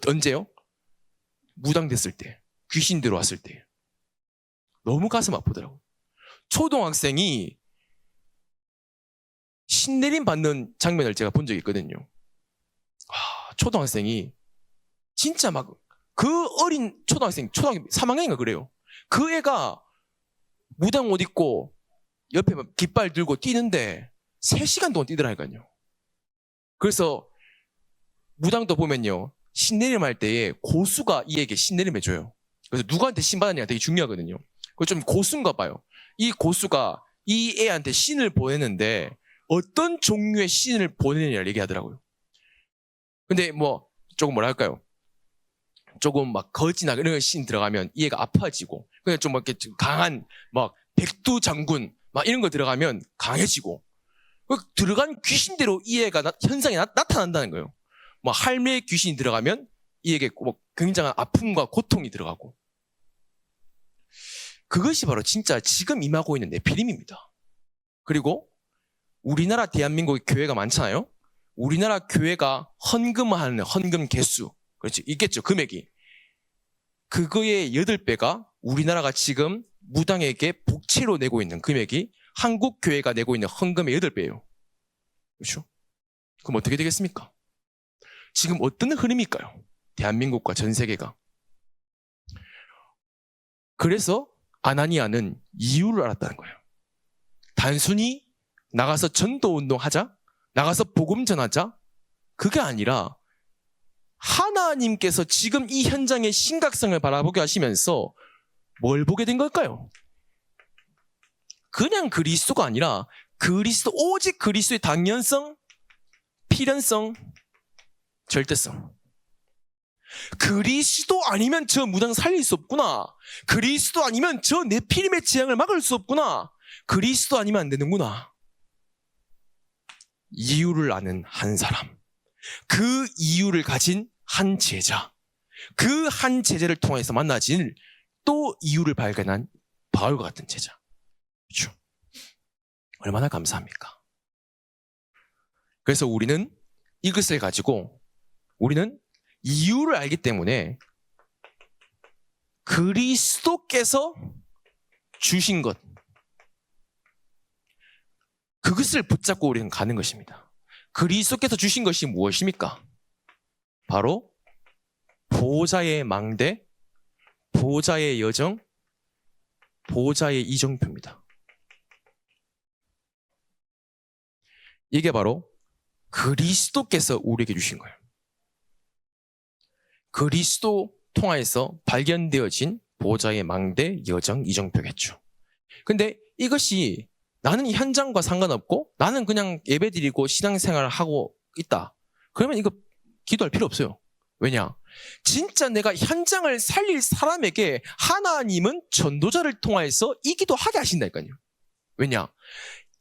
언제요? 무당됐을 때, 귀신 들어왔을 때. 너무 가슴 아프더라고요. 초등학생이 신내림 받는 장면을 제가 본 적이 있거든요. 초등학생이 진짜 막 그 어린 초등학교 3학년인가 그래요. 그 애가 무당 옷 입고 옆에 막 깃발 들고 뛰는데 3시간 동안 뛰더라니까요. 그래서 무당도 보면요. 신내림 할 때에 고수가 이에게 신내림 해줘요. 그래서 누구한테 신 받았냐가 되게 중요하거든요. 그거 좀 고수인가 봐요. 이 고수가 이 애한테 신을 보내는데 어떤 종류의 신을 보내느냐를 얘기하더라고요. 근데 뭐 조금 뭐라 할까요? 조금 막 거지나 이런 신 들어가면 이 애가 아파지고, 그냥 좀 막 이렇게 강한 막 백두 장군 막 이런 거 들어가면 강해지고, 들어간 귀신대로 이 애가 현상이 나타난다는 거예요. 뭐 할매 귀신이 들어가면 이에게 뭐 굉장한 아픔과 고통이 들어가고, 그것이 바로 진짜 지금 임하고 있는 네피림입니다. 그리고 우리나라 대한민국의 교회가 많잖아요. 우리나라 교회가 헌금하는 헌금 개수, 그렇지, 있겠죠, 금액이. 그거의 8배가 우리나라가 지금 무당에게 복채로 내고 있는 금액이 한국 교회가 내고 있는 헌금의 8배예요. 그렇죠? 그럼 어떻게 되겠습니까? 지금 어떤 흐름일까요? 대한민국과 전 세계가. 그래서 아나니아는 이유를 알았다는 거예요. 단순히 나가서 전도운동하자, 나가서 복음 전하자, 그게 아니라 하나님께서 지금 이 현장의 심각성을 바라보게 하시면서 뭘 보게 된 걸까요? 그냥 그리스도가 아니라 그리스도, 오직 그리스도의 당연성, 필연성, 절대성. 그리스도 아니면 저 무당 살릴 수 없구나. 그리스도 아니면 저 네피림의 재앙을 막을 수 없구나. 그리스도 아니면 안 되는구나. 이유를 아는 한 사람, 그 이유를 가진 한 제자, 그 한 제자를 통해서 만나질 또 이유를 발견한 바울과 같은 제자. 그렇죠? 얼마나 감사합니까? 그래서 우리는 이것을 가지고 우리는 이유를 알기 때문에 그리스도께서 주신 것, 그것을 붙잡고 우리는 가는 것입니다. 그리스도께서 주신 것이 무엇입니까? 바로 보호자의 망대, 보호자의 여정, 보호자의 이정표입니다. 이게 바로 그리스도께서 우리에게 주신 거예요. 그리스도 통하여서 발견되어진 보호자의 망대, 여정, 이정표겠죠. 근데 이것이 나는 이 현장과 상관없고 나는 그냥 예배드리고 신앙생활을 하고 있다. 그러면 이거 기도할 필요 없어요. 왜냐? 진짜 내가 현장을 살릴 사람에게 하나님은 전도자를 통해서 이 기도 하게 하신다니까요. 왜냐?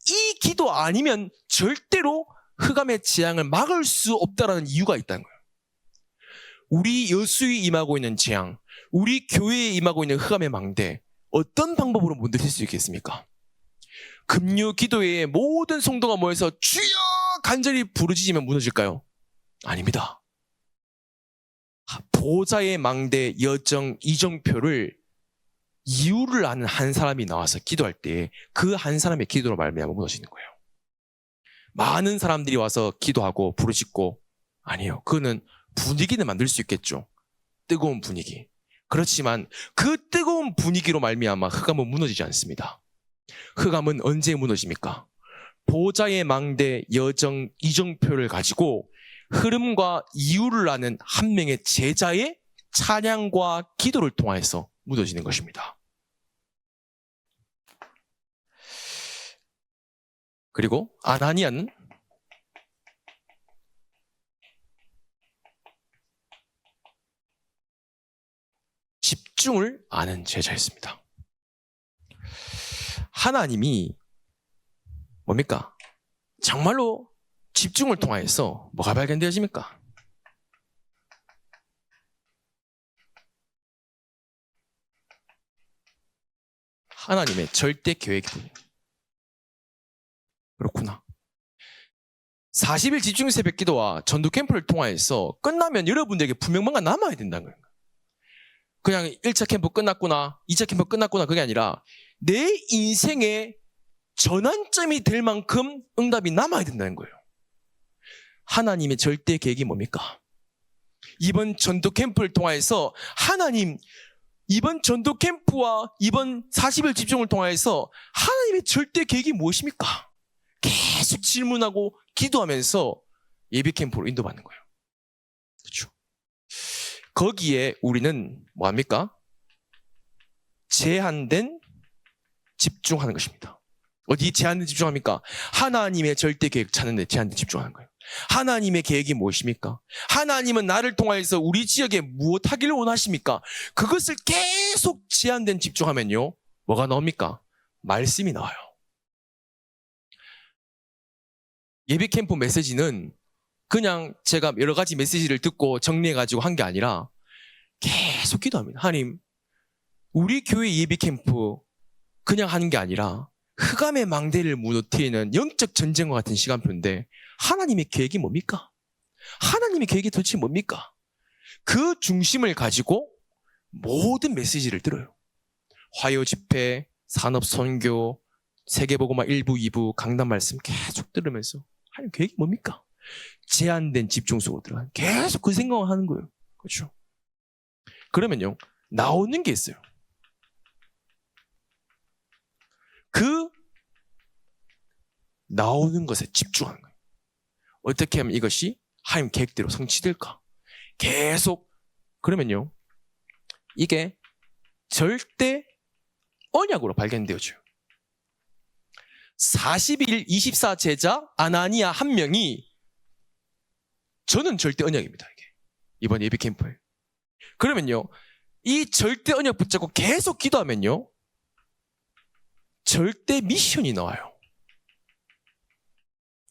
이 기도 아니면 절대로 흑암의 재앙을 막을 수 없다라는 이유가 있다는 거예요. 우리 여수에 임하고 있는 재앙, 우리 교회에 임하고 있는 흑암의 망대, 어떤 방법으로 못 드실 수 있겠습니까? 금요 기도회에 모든 성도가 모여서 주여 간절히 부르짖으면 무너질까요? 아닙니다. 보좌의 망대 여정 이정표를 이유를 아는 한 사람이 나와서 기도할 때 그 한 사람의 기도로 말미암아 무너지는 거예요. 많은 사람들이 와서 기도하고 부르짖고 아니에요. 그거는 분위기는 만들 수 있겠죠. 뜨거운 분위기. 그렇지만 그 뜨거운 분위기로 말미암아 흑암은 무너지지 않습니다. 흑암은 언제 무너집니까? 보좌의 망대 여정 이정표를 가지고 흐름과 이유를 아는 한 명의 제자의 찬양과 기도를 통해서 무너지는 것입니다. 그리고 아나니아는 집중을 아는 제자였습니다. 하나님이 뭡니까? 정말로 집중을 통하여서 뭐가 발견되어집니까? 하나님의 절대 계획이 그렇구나. 40일 집중 새벽 기도와 전도 캠프를 통하여서 끝나면 여러분들에게 분명만가 남아야 된다는 거예요. 그냥 1차 캠프 끝났구나, 2차 캠프 끝났구나 그게 아니라 내 인생의 전환점이 될 만큼 응답이 남아야 된다는 거예요. 하나님의 절대 계획이 뭡니까? 이번 전도 캠프를 통하여서 하나님, 이번 전도 캠프와 이번 40일 집중을 통하여서 하나님의 절대 계획이 무엇입니까? 계속 질문하고 기도하면서 예배 캠프로 인도받는 거예요. 그렇죠? 거기에 우리는 뭐합니까? 제한된 집중하는 것입니다. 어디 제한된 집중합니까? 하나님의 절대 계획 찾는 데 제한된 집중하는 거예요. 하나님의 계획이 무엇입니까? 하나님은 나를 통하여서 우리 지역에 무엇 하기를 원하십니까? 그것을 계속 제한된 집중하면요, 뭐가 나옵니까? 말씀이 나와요. 예배 캠프 메시지는 그냥 제가 여러 가지 메시지를 듣고 정리해가지고 한 게 아니라 계속 기도합니다. 하나님, 우리 교회 예배 캠프 그냥 하는 게 아니라 흑암의 망대를 무너뜨리는 영적 전쟁과 같은 시간표인데 하나님의 계획이 뭡니까? 하나님의 계획이 도대체 뭡니까? 그 중심을 가지고 모든 메시지를 들어요. 화요 집회, 산업 선교, 세계복음화 1부, 2부, 강단 말씀 계속 들으면서 하나님 계획이 뭡니까? 제한된 집중 속으로 들어가는 계속 그 생각을 하는 거예요. 그렇죠? 그러면요, 나오는 게 있어요. 그 나오는 것에 집중하는 거예요. 어떻게 하면 이것이 하나님 계획대로 성취될까? 계속 그러면요, 이게 절대 언약으로 발견되어져요. 40일 24 제자 아나니아 한 명이 저는 절대 언약입니다. 이게 이번 예비 캠프에. 그러면요, 이 절대 언약 붙잡고 계속 기도하면요, 절대 미션이 나와요.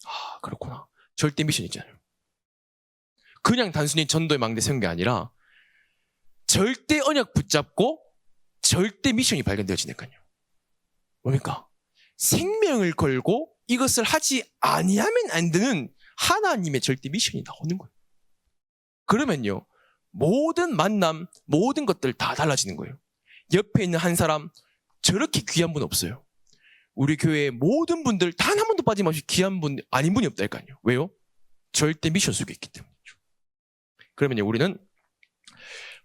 아, 그렇구나. 절대 미션 있잖아요. 그냥 단순히 전도의 망대 세운 게 아니라 절대 언약 붙잡고 절대 미션이 발견되어지니까요. 뭡니까? 생명을 걸고 이것을 하지 아니하면 안 되는 하나님의 절대 미션이 나오는 거예요. 그러면요, 모든 만남, 모든 것들 다 달라지는 거예요. 옆에 있는 한 사람, 저렇게 귀한 분 없어요. 우리 교회의 모든 분들 단 한 번도 빠짐없이 귀한 분, 아닌 분이 없다니까요. 왜요? 절대 미션 속에 있기 때문이죠. 그러면요, 우리는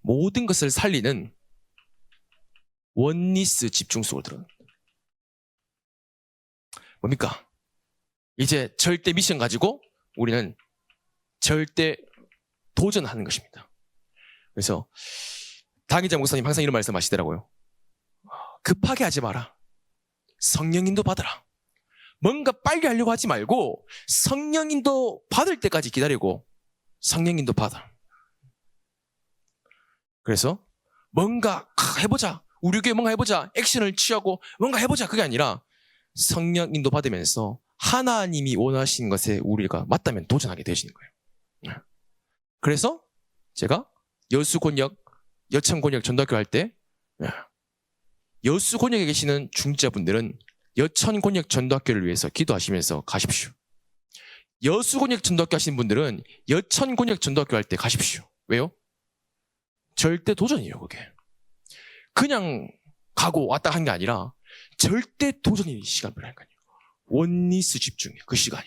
모든 것을 살리는 원리스 집중 속으로 들어갑니다. 뭡니까? 이제 절대 미션 가지고 우리는 절대 도전하는 것입니다. 그래서 당의자 목사님 항상 이런 말씀 하시더라고요. 급하게 하지 마라. 성령인도 받아라. 뭔가 빨리 하려고 하지 말고 성령인도 받을 때까지 기다리고 성령인도 받아. 그래서 뭔가 해보자. 우리 교회 뭔가 해보자. 액션을 취하고 뭔가 해보자. 그게 아니라 성령인도 받으면서 하나님이 원하시는 것에 우리가 맞다면 도전하게 되시는 거예요. 그래서 제가 여수곤역, 여천곤역 전도학교 할 때 여수곤역에 계시는 중직자분들은 여천곤역 전도학교를 위해서 기도하시면서 가십시오. 여수곤역 전도학교 하시는 분들은 여천곤역 전도학교 할 때 가십시오. 왜요? 절대 도전이에요, 그게. 그냥 가고 왔다 한 게 아니라 절대 도전이 시간 필요하니까요. 원리스 집중이에요, 그 시간이.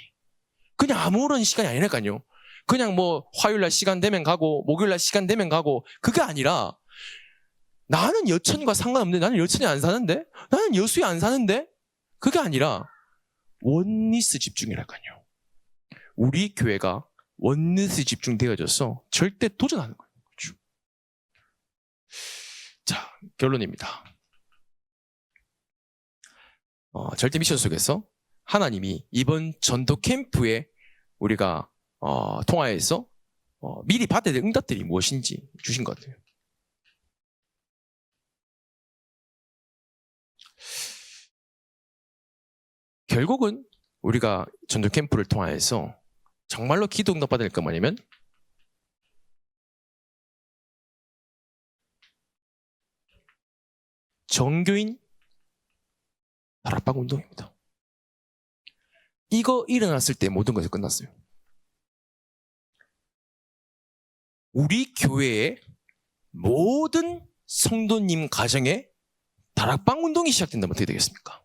그냥 아무런 시간이 아니라니까요. 그냥 뭐 화요일날 시간 되면 가고 목요일날 시간 되면 가고 그게 아니라 나는 여천과 상관없는데, 나는 여천에 안 사는데, 나는 여수에 안 사는데, 그게 아니라 원리스 집중이랄까요. 우리 교회가 원리스 집중되어져서 절대 도전하는 거예요. 그렇죠? 자, 결론입니다. 절대 미션 속에서 하나님이 이번 전도 캠프에 우리가 통화에서 미리 받아야 될 응답들이 무엇인지 주신 것 같아요. 결국은 우리가 전도 캠프를 통하여서 정말로 기도 응답 받을 거 뭐냐면 정교인 다락방 운동입니다. 이거 일어났을 때 모든 것이 끝났어요. 우리 교회의 모든 성도님 가정에 다락방 운동이 시작된다면 어떻게 되겠습니까?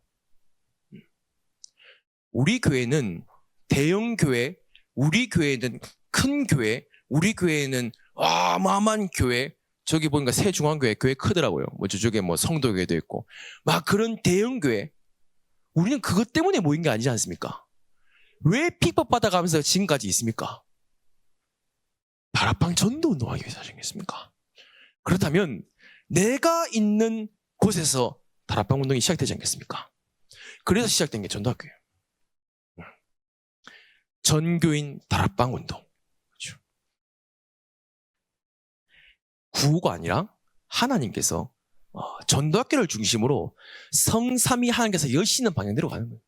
우리 교회는 대형 교회, 우리 교회는 큰 교회, 우리 교회는 어마어마한 교회, 저기 보니까 새중앙교회 교회 크더라고요. 뭐 저쪽에 뭐 성도교회도 있고 막 그런 대형 교회. 우리는 그것 때문에 모인 게 아니지 않습니까? 왜 픽업받아가면서 지금까지 있습니까? 다락방 전도 운동하기 위해서 하시겠습니까? 그렇다면 내가 있는 곳에서 다락방 운동이 시작되지 않겠습니까? 그래서 시작된 게 전도학교예요. 전교인 다락방 운동. 그렇죠. 구호가 아니라 하나님께서 전도학교를 중심으로 성삼위 하나님께서 여시는 방향대로 가는 거예요.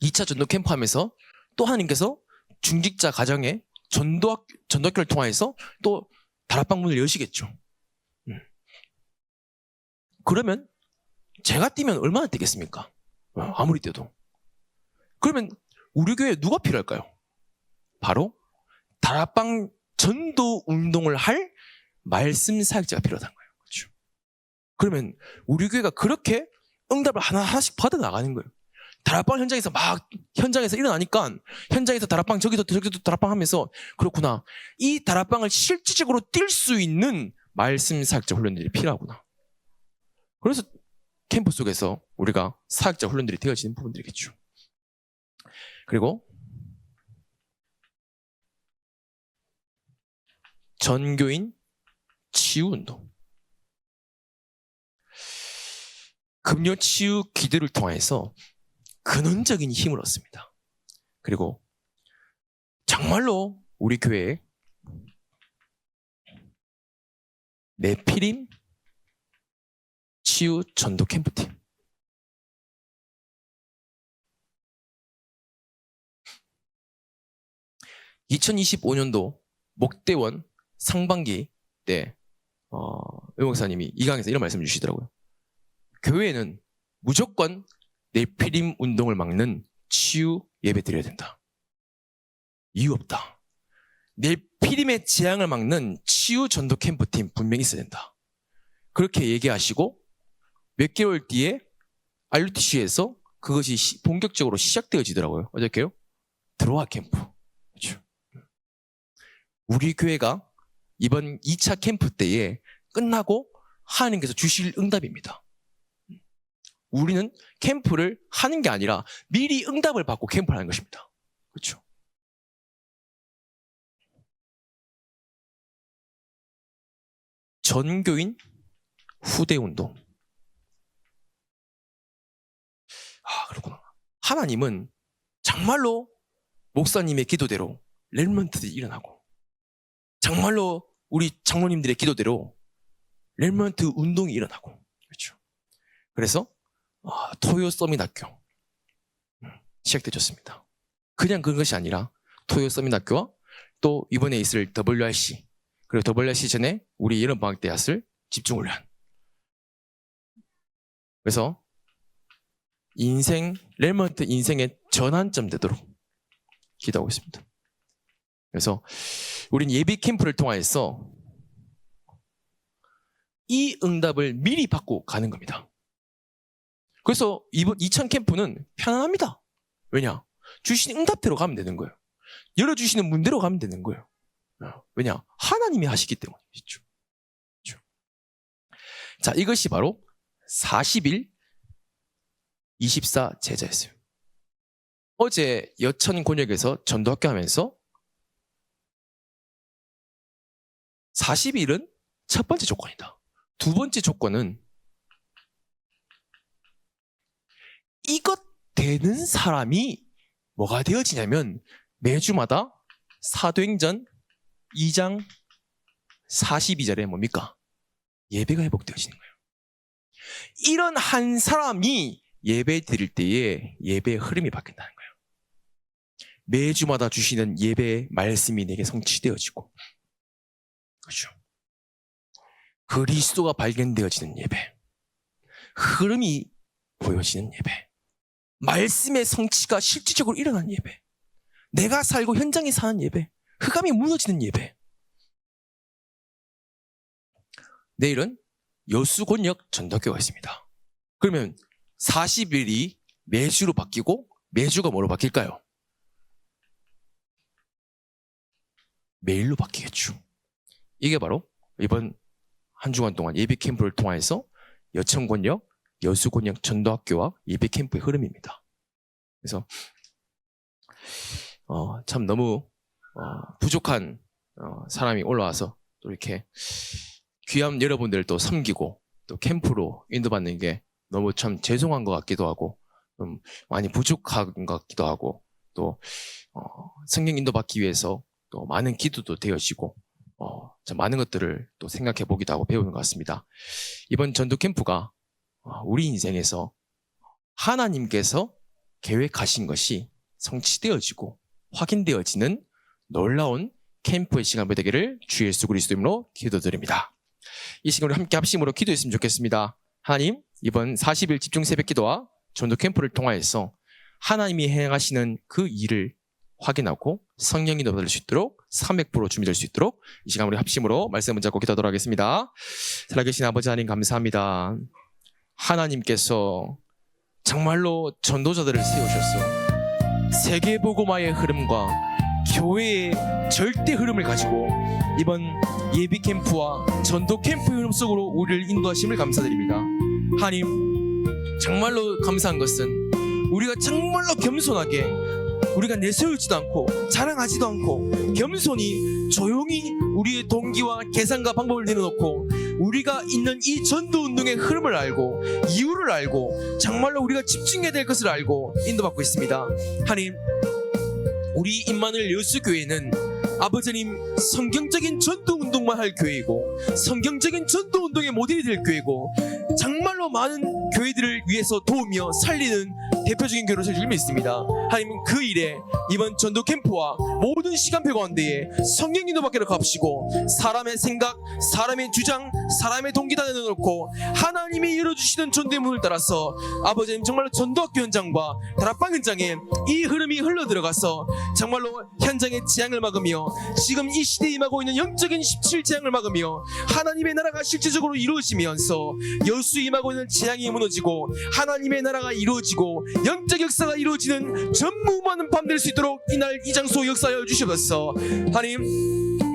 2차 전도 캠프 하면서 또 하나님께서 중직자 가정에 전도학교를 통해서 또 다락방 문을 여시겠죠. 그러면 제가 뛰면 얼마나 뛰겠습니까? 아무리 뛰어도. 그러면 우리 교회에 누가 필요할까요? 바로 다락방 전도 운동을 할 말씀 사역자가 필요하다는 거예요. 그렇죠? 그러면 우리 교회가 그렇게 응답을 하나하나씩 받아 나가는 거예요. 다락방 현장에서 일어나니까 현장에서 다락방 저기도 다락방 하면서 그렇구나. 이 다락방을 실질적으로 뛸 수 있는 말씀 사역자 훈련들이 필요하구나. 그래서 캠프 속에서 우리가 사역자 훈련들이 되어지는 부분들이겠죠. 그리고 전교인 치유운동. 금요 치유 기도를 통해서 근원적인 힘을 얻습니다. 그리고 정말로 우리 교회에 네피림 치유 전도 캠프팀, (2025년도) 목대원 상반기 때 의목사님이 이 강에서 이런 말씀을 주시더라고요. 교회는 무조건 네피림 운동을 막는 치유 예배 드려야 된다. 이유 없다. 네피림의 재앙을 막는 치유 전도 캠프팀 분명히 있어야 된다. 그렇게 얘기하시고 몇 개월 뒤에 RUTC에서 그것이 본격적으로 시작되어지더라고요. 어저께요? 들어와 캠프. 그렇죠. 우리 교회가 이번 2차 캠프 때에 끝나고 하나님께서 주실 응답입니다. 우리는 캠프를 하는 게 아니라 미리 응답을 받고 캠프를 하는 것입니다. 그렇죠? 전교인 후대운동. 그렇구나. 하나님은 정말로 목사님의 기도대로 렘넌트들이 일어나고 정말로 우리 장로님들의 기도대로 렘넌트 운동이 일어나고 그렇죠. 그래서 토요 서밋 학교 시작되었습니다. 그냥 그것이 아니라 토요 서밋 학교와 또 이번에 있을 WRC 그리고 WRC 전에 우리 여름 방학 때 했을 집중훈련. 그래서 렐몬트 인생의 전환점 되도록 기도하고 있습니다. 그래서 우린 예비 캠프를 통하여서 이 응답을 미리 받고 가는 겁니다. 그래서 이번 2000 캠프는 편안합니다. 왜냐? 주신 응답대로 가면 되는 거예요. 열어주시는 문대로 가면 되는 거예요. 왜냐? 하나님이 하시기 때문이죠. 자, 이것이 바로 40일 24 제자였어요. 어제 여천 곤역에서 전도학교 하면서 40일은 첫 번째 조건이다. 두 번째 조건은 이것 되는 사람이 뭐가 되어지냐면 매주마다 사도행전 2장 42절에 뭡니까? 예배가 회복되어지는 거예요. 이런 한 사람이 예배 드릴 때에 예배의 흐름이 바뀐다는 거예요. 매주마다 주시는 예배의 말씀이 내게 성취되어지고, 그렇죠? 그리스도가 발견되어지는 예배, 흐름이 보여지는 예배, 말씀의 성취가 실질적으로 일어나는 예배, 내가 살고 현장에 사는 예배, 흑암이 무너지는 예배. 내일은 여수곤역 전도학교가 있습니다. 그러면 40일이 매주로 바뀌고 매주가 뭐로 바뀔까요? 매일로 바뀌겠죠. 이게 바로 이번 한 주간 동안 예비 캠프를 통해서 여천곤역, 여수곤역 전도학교와 예비 캠프의 흐름입니다. 그래서 참 너무 부족한 사람이 올라와서 또 이렇게 귀한 여러분들을 또 섬기고 또 캠프로 인도받는 게 너무 참 죄송한 것 같기도 하고 좀 많이 부족한 것 같기도 하고 또 성경 인도받기 위해서 또 많은 기도도 되어지고 참 많은 것들을 또 생각해 보기도 하고 배우는 것 같습니다. 이번 전도 캠프가 우리 인생에서 하나님께서 계획하신 것이 성취되어지고 확인되어지는 놀라운 캠프의 시간이 되기를 주 예수 그리스도 이름으로 기도드립니다. 이 시간 우리 함께 합심으로 기도했으면 좋겠습니다. 하나님, 이번 40일 집중 새벽 기도와 전도 캠프를 통하여서 하나님이 행하시는 그 일을 확인하고 성령이 넘어들 수 있도록 300% 준비될 수 있도록 이 시간 우리 합심으로 말씀을 잡고 기도하도록 하겠습니다. 살아계신 아버지 하나님 감사합니다. 하나님께서 정말로 전도자들을 세우셨어. 세계복음화의 흐름과 교회의 절대 흐름을 가지고 이번 예비 캠프와 전도 캠프 흐름 속으로 우리를 인도하심을 감사드립니다. 하나님, 정말로 감사한 것은 우리가 정말로 겸손하게 우리가 내세우지도 않고 자랑하지도 않고 겸손히 조용히 우리의 동기와 계산과 방법을 내려놓고 우리가 있는 이 전도운동의 흐름을 알고 이유를 알고 정말로 우리가 집중해야 될 것을 알고 인도받고 있습니다. 하나님, 우리 임마누엘 여수교회는 아버지님 성경적인 전도운동만 할 교회이고 성경적인 전도운동의 모델이 될 교회고 정말로 많은 교회들을 위해서 도우며 살리는 대표적인 교회로 줄 믿습니다. 하나님, 그 일에 이번 전도 캠프와 모든 시간표 가운데에 성령 인도받기를 값이고 사람의 생각, 사람의 주장, 사람의 동기 다 내려놓고 하나님이 열어주시는 전도의 문을 따라서 아버지님 정말로 전도학교 현장과 다락방 현장에 이 흐름이 흘러들어가서 정말로 현장의 재앙을 막으며 지금 이 시대에 임하고 있는 영적인 17재앙을 막으며 하나님의 나라가 실질적으로 이루어지면서 여수에 임하고 있는 재앙이 무너지고 하나님의 나라가 이루어지고 영적 역사가 이루어지는 전무후무한 밤 될 수 있도록 이날 이 장소 역사하여 주시옵소서. 하나님,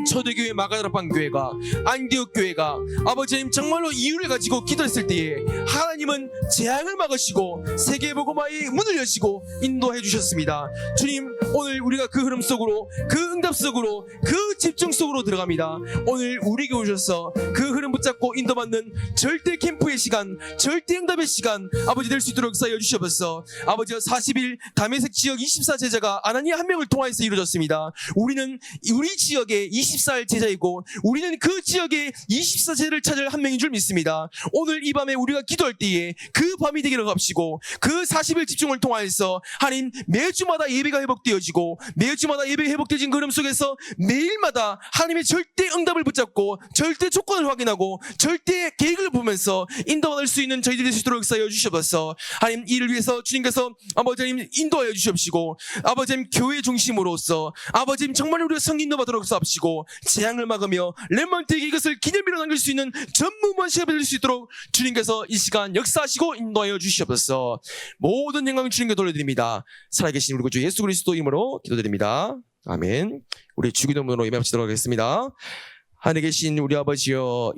초대교회 마가다락방 교회가 안디옥 교회가 아버지님 정말로 이유를 가지고 기도했을 때에 하나님은 재앙을 막으시고 세계복음화의 문을 여시고 인도해 주셨습니다. 주님, 오늘 우리가 그 흐름 속으로 그 응답 속으로 그 집중 속으로 들어갑니다. 오늘 우리에게 오셔서 그 흐름 붙잡고 인도받는 절대 캠프의 시간, 절대 응답의 시간 아버지 될 수 있도록 역사하여 주시옵소서. 아버지가 40일 다메섹 지역 24 제자가 아나니아 한 명을 통하여서 이루어졌습니다. 우리는 우리 지역에 24 24일 제자이고 우리는 그 지역에 24제를 찾을 한 명인 줄 믿습니다. 오늘 이 밤에 우리가 기도할 때에 그 밤이 되기를 합시고 그 40일 집중을 통하여서 하나님 매주마다 예배가 회복되어지고 매주마다 예배가 회복되어진 그름 속에서 매일마다 하나님의 절대 응답을 붙잡고 절대 조건을 확인하고 절대 계획을 보면서 인도받을 수 있는 저희들이 될 수 있도록 역사하여 주시옵소서. 하나님 이를 위해서 주님께서 아버지님 인도하여 주시옵시고 아버지님 교회 중심으로서 아버지님 정말 우리가 성인도 받도록 합시고 재앙을 막으며 렘넌트에게 이것을 기념비로 남길 수 있는 전무후무한 시간이 될 수 있도록 주님께서 이 시간 역사하시고 인도하여 주시옵소서. 모든 영광 주님께 돌려드립니다. 살아계신 우리 구주 예수 그리스도 이름으로 기도드립니다. 아멘. 우리 주기도문으로 예배 마치도록 하겠습니다. 하늘에 계신 우리 아버지여